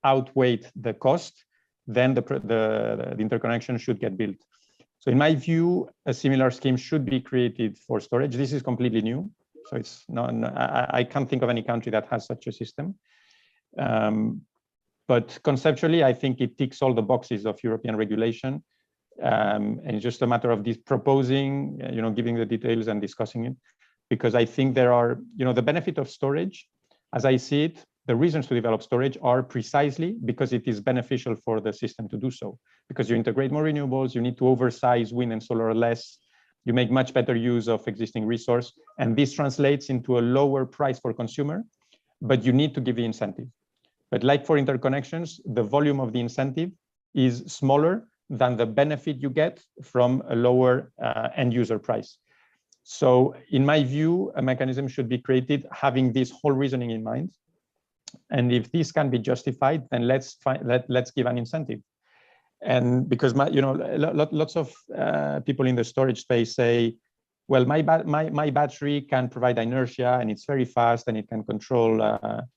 outweigh the cost, then the interconnection should get built. So in my view, a similar scheme should be created for storage. This is completely new. So it's not, I can't think of any country that has such a system. But conceptually, I think it ticks all the boxes of European regulation. And it's just a matter of proposing, giving the details and discussing it. Because I think there are, the benefit of storage, as I see it, the reasons to develop storage are precisely because it is beneficial for the system to do so. Because you integrate more renewables, you need to oversize wind and solar less, you make much better use of existing resource, and this translates into a lower price for consumer, but you need to give the incentive. But like for interconnections, the volume of the incentive is smaller than the benefit you get from a lower end user price. So in my view, a mechanism should be created having this whole reasoning in mind. And if this can be justified, then let's give an incentive. And because lots of people in the storage space say, well, my battery can provide inertia and it's very fast and it can control,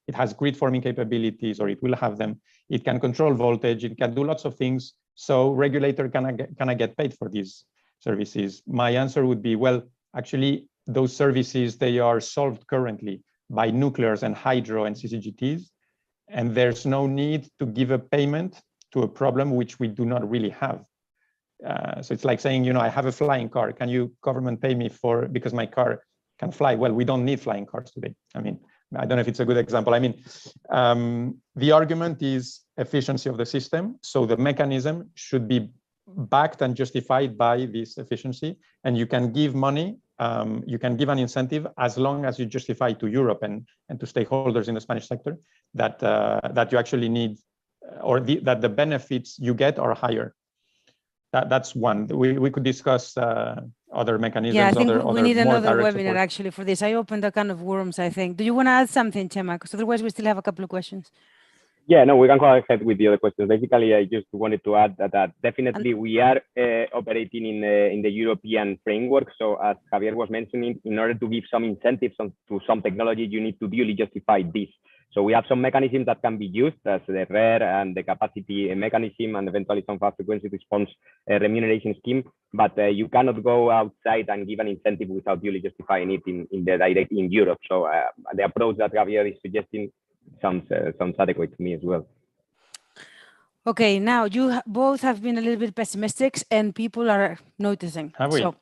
it has grid forming capabilities, or it will have them. It can control voltage, it can do lots of things. So regulator can I get paid for these services? My answer would be, well, actually, those services, they are solved currently by nuclears and hydro and CCGTs. And there's no need to give a payment to a problem which we do not really have. So it's like saying, I have a flying car. Can you, government, pay me because my car can fly? Well, we don't need flying cars today. I mean, I don't know if it's a good example. I mean, the argument is efficiency of the system. So the mechanism should be backed and justified by this efficiency. And you can give money, you can give an incentive as long as you justify to Europe and to stakeholders in the Spanish sector that you actually need, or that the benefits you get are higher. That's one. We could discuss other mechanisms. Yeah, I think we need another webinar support. actually for this. I opened a can of worms, I think. Do you want to add something, Chema? Because otherwise we still have a couple of questions. Yeah, no, we can go ahead with the other questions. Basically, I just wanted to add that definitely we are operating in the European framework. So as Javier was mentioning, in order to give some incentives to some technology, you need to duly justify this. So we have some mechanisms that can be used as the RER and the capacity mechanism and eventually some fast frequency response remuneration scheme, but you cannot go outside and give an incentive without duly justifying it in Europe. So the approach that Javier is suggesting sounds adequate to me as well. Okay, now you both have been a little bit pessimistic and people are noticing. Have we? So,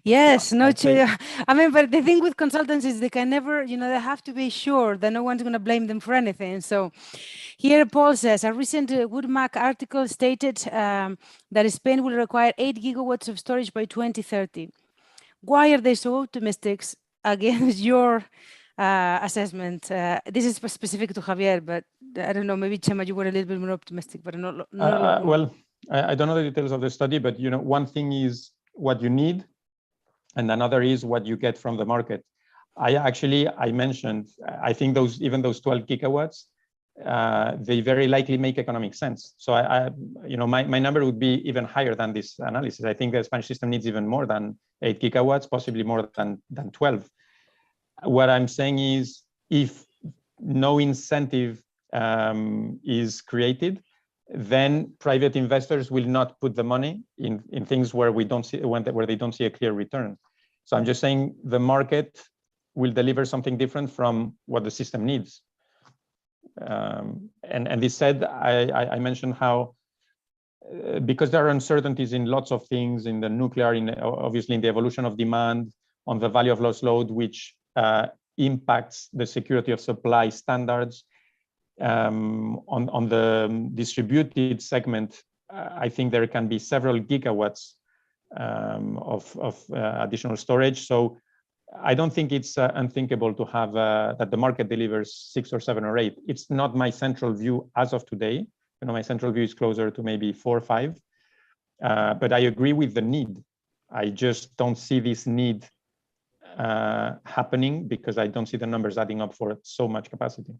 yes, Yeah, I mean, but the thing with consultants is they can never, they have to be sure that no one's going to blame them for anything. So here Paul says, a recent WoodMac article stated that Spain will require 8 gigawatts of storage by 2030. Why are they so optimistic against your assessment? This is specific to Javier, but I don't know, maybe Chema, you were a little bit more optimistic, but not well, I don't know the details of the study, but one thing is what you need, and another is what you get from the market. I mentioned, I think even those 12 gigawatts, they very likely make economic sense. So my number would be even higher than this analysis. I think the Spanish system needs even more than 8 gigawatts, possibly more than 12. What I'm saying is, if no incentive is created, then private investors will not put the money in things where they don't see a clear return. So I'm just saying the market will deliver something different from what the system needs. And this said, I mentioned how because there are uncertainties in lots of things, in the nuclear, obviously in the evolution of demand, on the value of lost load, which impacts the security of supply standards. On the distributed segment, I think there can be several gigawatts of additional storage. So I don't think it's unthinkable to have that the market delivers 6 or 7 or 8. It's not my central view as of today. My central view is closer to maybe 4 or 5. But I agree with the need. I just don't see this need happening because I don't see the numbers adding up for so much capacity.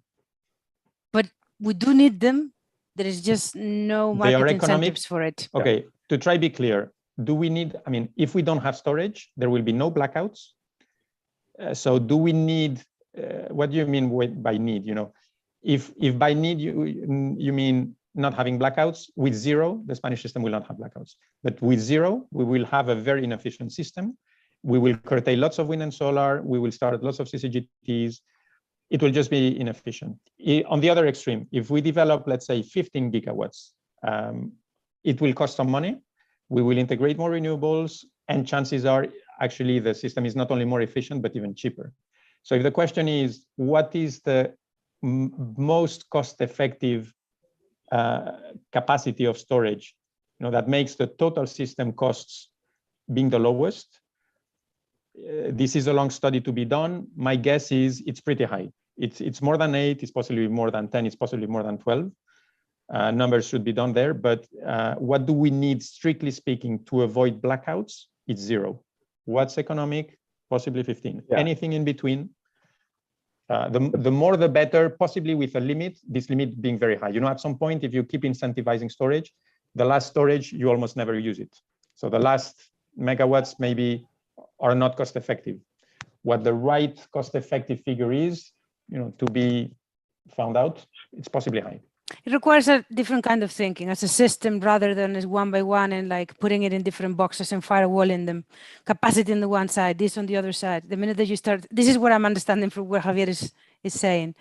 But we do need them. There is just no market incentives for it. Okay, to try be clear, do we need, I mean, if we don't have storage, there will be no blackouts. So do we need, what do you mean by need? If by need you mean not having blackouts, with zero, the Spanish system will not have blackouts. But with zero, we will have a very inefficient system. We will curtail lots of wind and solar. We will start lots of CCGTs. It will just be inefficient. On the other extreme, if we develop, let's say, 15 gigawatts, it will cost some money. We will integrate more renewables, and chances are actually the system is not only more efficient, but even cheaper. So if the question is, what is the most cost-effective capacity of storage, that makes the total system costs being the lowest? This is a long study to be done. My guess is it's pretty high. It's more than 8, it's possibly more than 10, it's possibly more than 12. Numbers should be done there, but what do we need, strictly speaking, to avoid blackouts? It's 0. What's economic? Possibly 15. Yeah. Anything in between, the more the better, possibly with a limit, this limit being very high. At some point, if you keep incentivizing storage, the last storage, you almost never use it. So the last megawatts maybe are not cost effective. What the right cost effective figure is, to be found out, it's possibly high. It requires a different kind of thinking as a system rather than as one by one and like putting it in different boxes and firewalling them. Capacity on the one side, this on the other side. The minute that you start, this is what I'm understanding from what Javier is saying.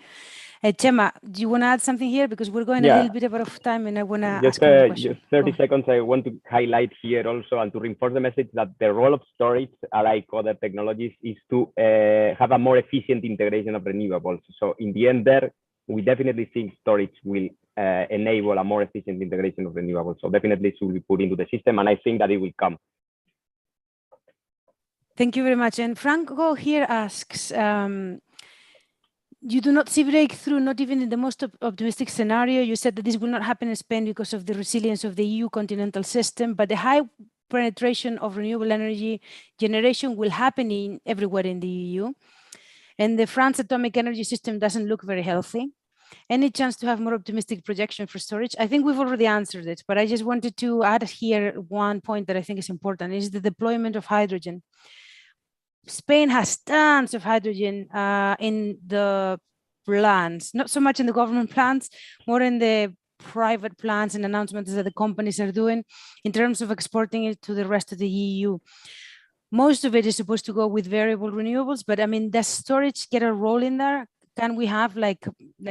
Chema, do you want to add something here? Because we're going a little bit out of time and I want to ask you a question. Just 30 seconds, I want to highlight here also and to reinforce the message that the role of storage, like other technologies, is to have a more efficient integration of renewables. So in the end there, we definitely think storage will enable a more efficient integration of renewables. So definitely it should be put into the system, and I think that it will come. Thank you very much. And Franco here asks, you do not see breakthrough, not even in the most optimistic scenario. You said that this will not happen in Spain because of the resilience of the EU continental system, but the high penetration of renewable energy generation will happen everywhere in the EU. And the France atomic energy system doesn't look very healthy. Any chance to have more optimistic projection for storage? I think we've already answered it, but I just wanted to add here one point that I think is important, is the deployment of hydrogen. Spain has tons of hydrogen in the plants, not so much in the government plants, more in the private plants and announcements that the companies are doing in terms of exporting it to the rest of the EU. Most of it is supposed to go with variable renewables, but I mean, does storage get a role in there? Can we have like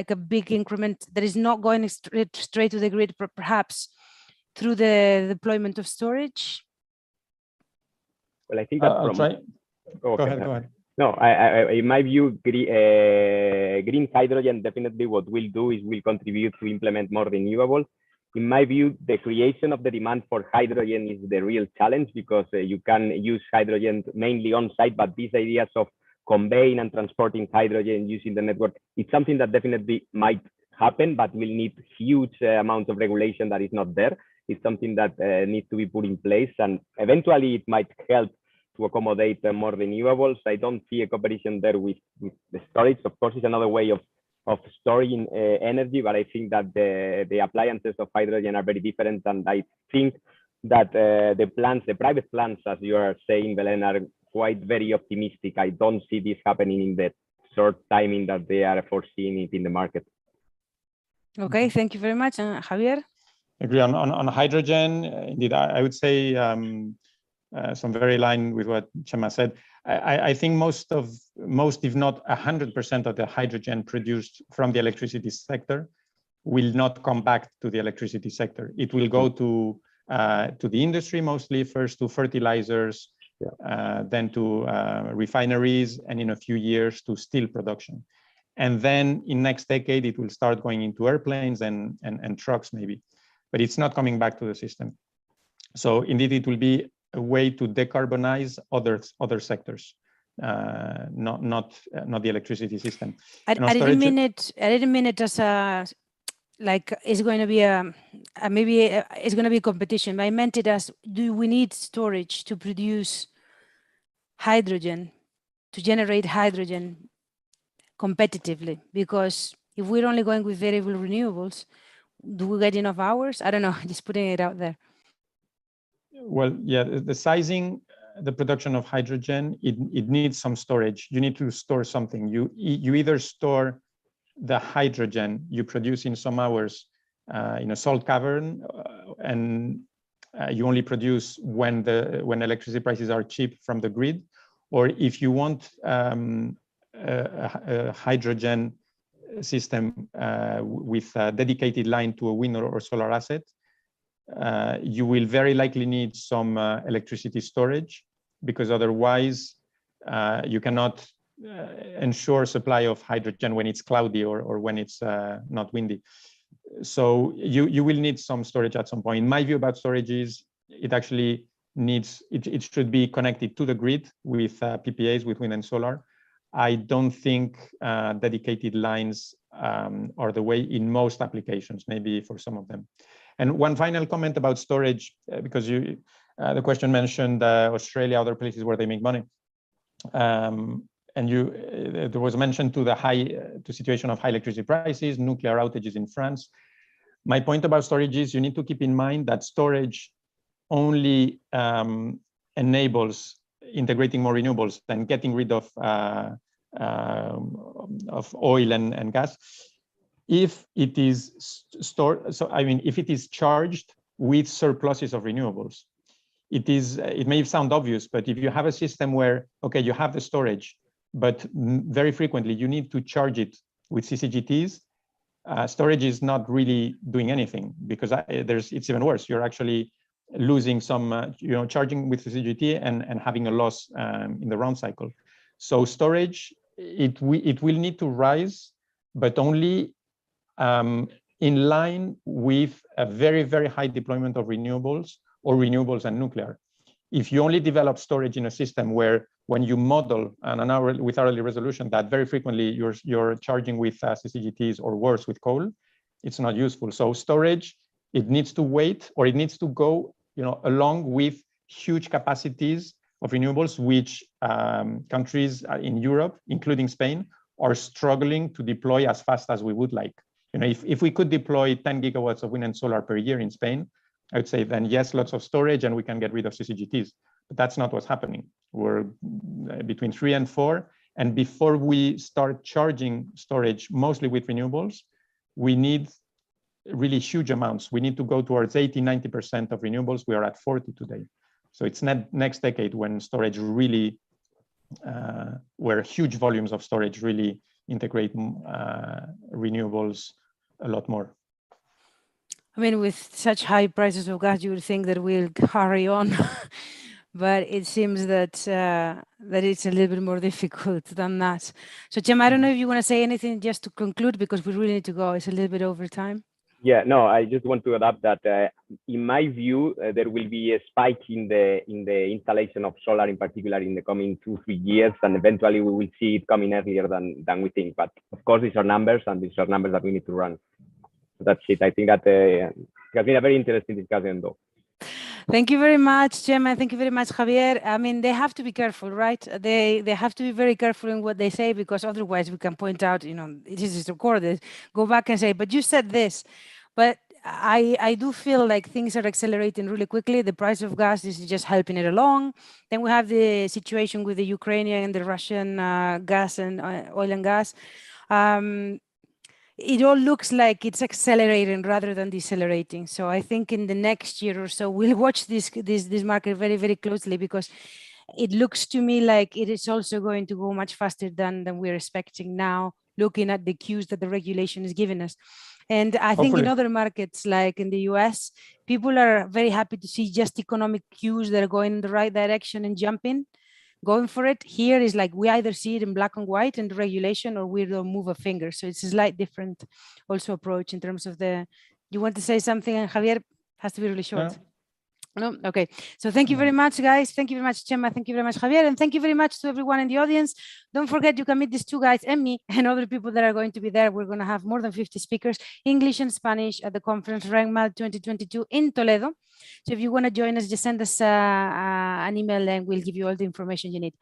a big increment that is not going straight to the grid, perhaps through the deployment of storage? Well, I think that go ahead. No, in my view, green hydrogen definitely what we'll do is we'll contribute to implement more renewables. In my view, the creation of the demand for hydrogen is the real challenge, because you can use hydrogen mainly on site, but these ideas of conveying and transporting hydrogen using the network, it's something that definitely might happen, but will need huge amounts of regulation that is not there. It's something that needs to be put in place, and eventually it might help to accommodate more renewables. I don't see a competition there with the storage. Of course, it's another way of storing energy, but I think that the appliances of hydrogen are very different, and I think that the private plants, as you are saying, Belen, are quite very optimistic. I don't see this happening in the short timing that they are foreseeing it in the market. Okay, thank you very much. Javier? Agree on hydrogen. Indeed, I would say some very line with what Chema said. I think most, if not 100% of the hydrogen produced from the electricity sector will not come back to the electricity sector. It will go to the industry mostly, first to fertilizers, then to refineries, and in a few years to steel production. And then in next decade, it will start going into airplanes and trucks maybe, but it's not coming back to the system. So indeed, it will be a way to decarbonize other sectors, not the electricity system. I didn't mean it as a, like it's going to be maybe it's going to be a competition. But I meant it as, do we need storage to produce hydrogen, to generate hydrogen competitively? Because if we're only going with variable renewables, do we get enough hours? I don't know, just putting it out there. Well, yeah, the sizing, the production of hydrogen, it needs some storage. You need to store something. You either store the hydrogen you produce in some hours in a salt cavern, and you only produce when electricity prices are cheap from the grid, or if you want a hydrogen system with a dedicated line to a wind or solar asset, you will very likely need some electricity storage, because otherwise you cannot ensure supply of hydrogen when it's cloudy or when it's not windy. So you will need some storage at some point. My view about storage is it actually needs, it should be connected to the grid with PPAs, with wind and solar. I don't think dedicated lines are the way in most applications, maybe for some of them. And one final comment about storage, because the question mentioned Australia, other places where they make money. And there was mention to the situation of high electricity prices, nuclear outages in France. My point about storage is you need to keep in mind that storage only enables integrating more renewables than getting rid of oil and gas if it is stored. So I mean, if it is charged with surpluses of renewables, it may sound obvious, but if you have a system where, okay, you have the storage, but very frequently you need to charge it with CCGTs, storage is not really doing anything, because it's even worse. You're actually losing some, charging with CCGT and having a loss in the round cycle. So storage, it will need to rise, but only in line with a very, very high deployment of renewables or renewables and nuclear. If you only develop storage in a system where, when you model with hourly resolution, that very frequently you're charging with CCGTs or worse with coal, it's not useful. So storage, it needs to wait, or it needs to go, along with huge capacities of renewables, which countries in Europe, including Spain, are struggling to deploy as fast as we would like. If we could deploy 10 gigawatts of wind and solar per year in Spain, I would say then yes, lots of storage, and we can get rid of CCGTs. But that's not what's happening. We're between 3 and 4. And before we start charging storage, mostly with renewables, we need really huge amounts. We need to go towards 80–90% of renewables. We are at 40 today. So it's next decade when storage really, where huge volumes of storage really integrate renewables a lot more. I mean, with such high prices of gas, you would think that we'll hurry on, but it seems that that it's a little bit more difficult than that. So, Chema, I don't know if you want to say anything just to conclude, because we really need to go. It's a little bit over time. Yeah, no, I just want to adapt that. In my view, there will be a spike in the installation of solar, in particular, in the coming 2–3 years, and eventually we will see it coming earlier than we think. But of course, these are numbers, and these are numbers that we need to run. That's it. I think that it has been a very interesting discussion, though. Thank you very much, Chema. Thank you very much, Javier. I mean, they have to be careful, right? They have to be very careful in what they say, because otherwise we can point out, it is recorded, go back and say, but you said this. But I do feel like things are accelerating really quickly. The price of gas is just helping it along. Then we have the situation with the Ukrainian and the Russian gas and oil and gas. It all looks like it's accelerating rather than decelerating. So I think in the next year or so, we'll watch this market very, very closely, because it looks to me like it is also going to go much faster than we're expecting now, looking at the cues that the regulation is giving us. And I think in other markets, like in the US, people are very happy to see just economic cues that are going in the right direction and jumping. Going for it. Here is like we either see it in black and white in the regulation, or we don't move a finger. So it's a slight different also approach in terms of the. You want to say something, and Javier has to be really short. No? Okay. So thank you very much, guys. Thank you very much, Chema. Thank you very much, Javier. And thank you very much to everyone in the audience. Don't forget, you can meet these two guys and me and other people that are going to be there. We're going to have more than 50 speakers, English and Spanish, at the conference RENMAL 2022 in Toledo. So if you want to join us, just send us an email and we'll give you all the information you need.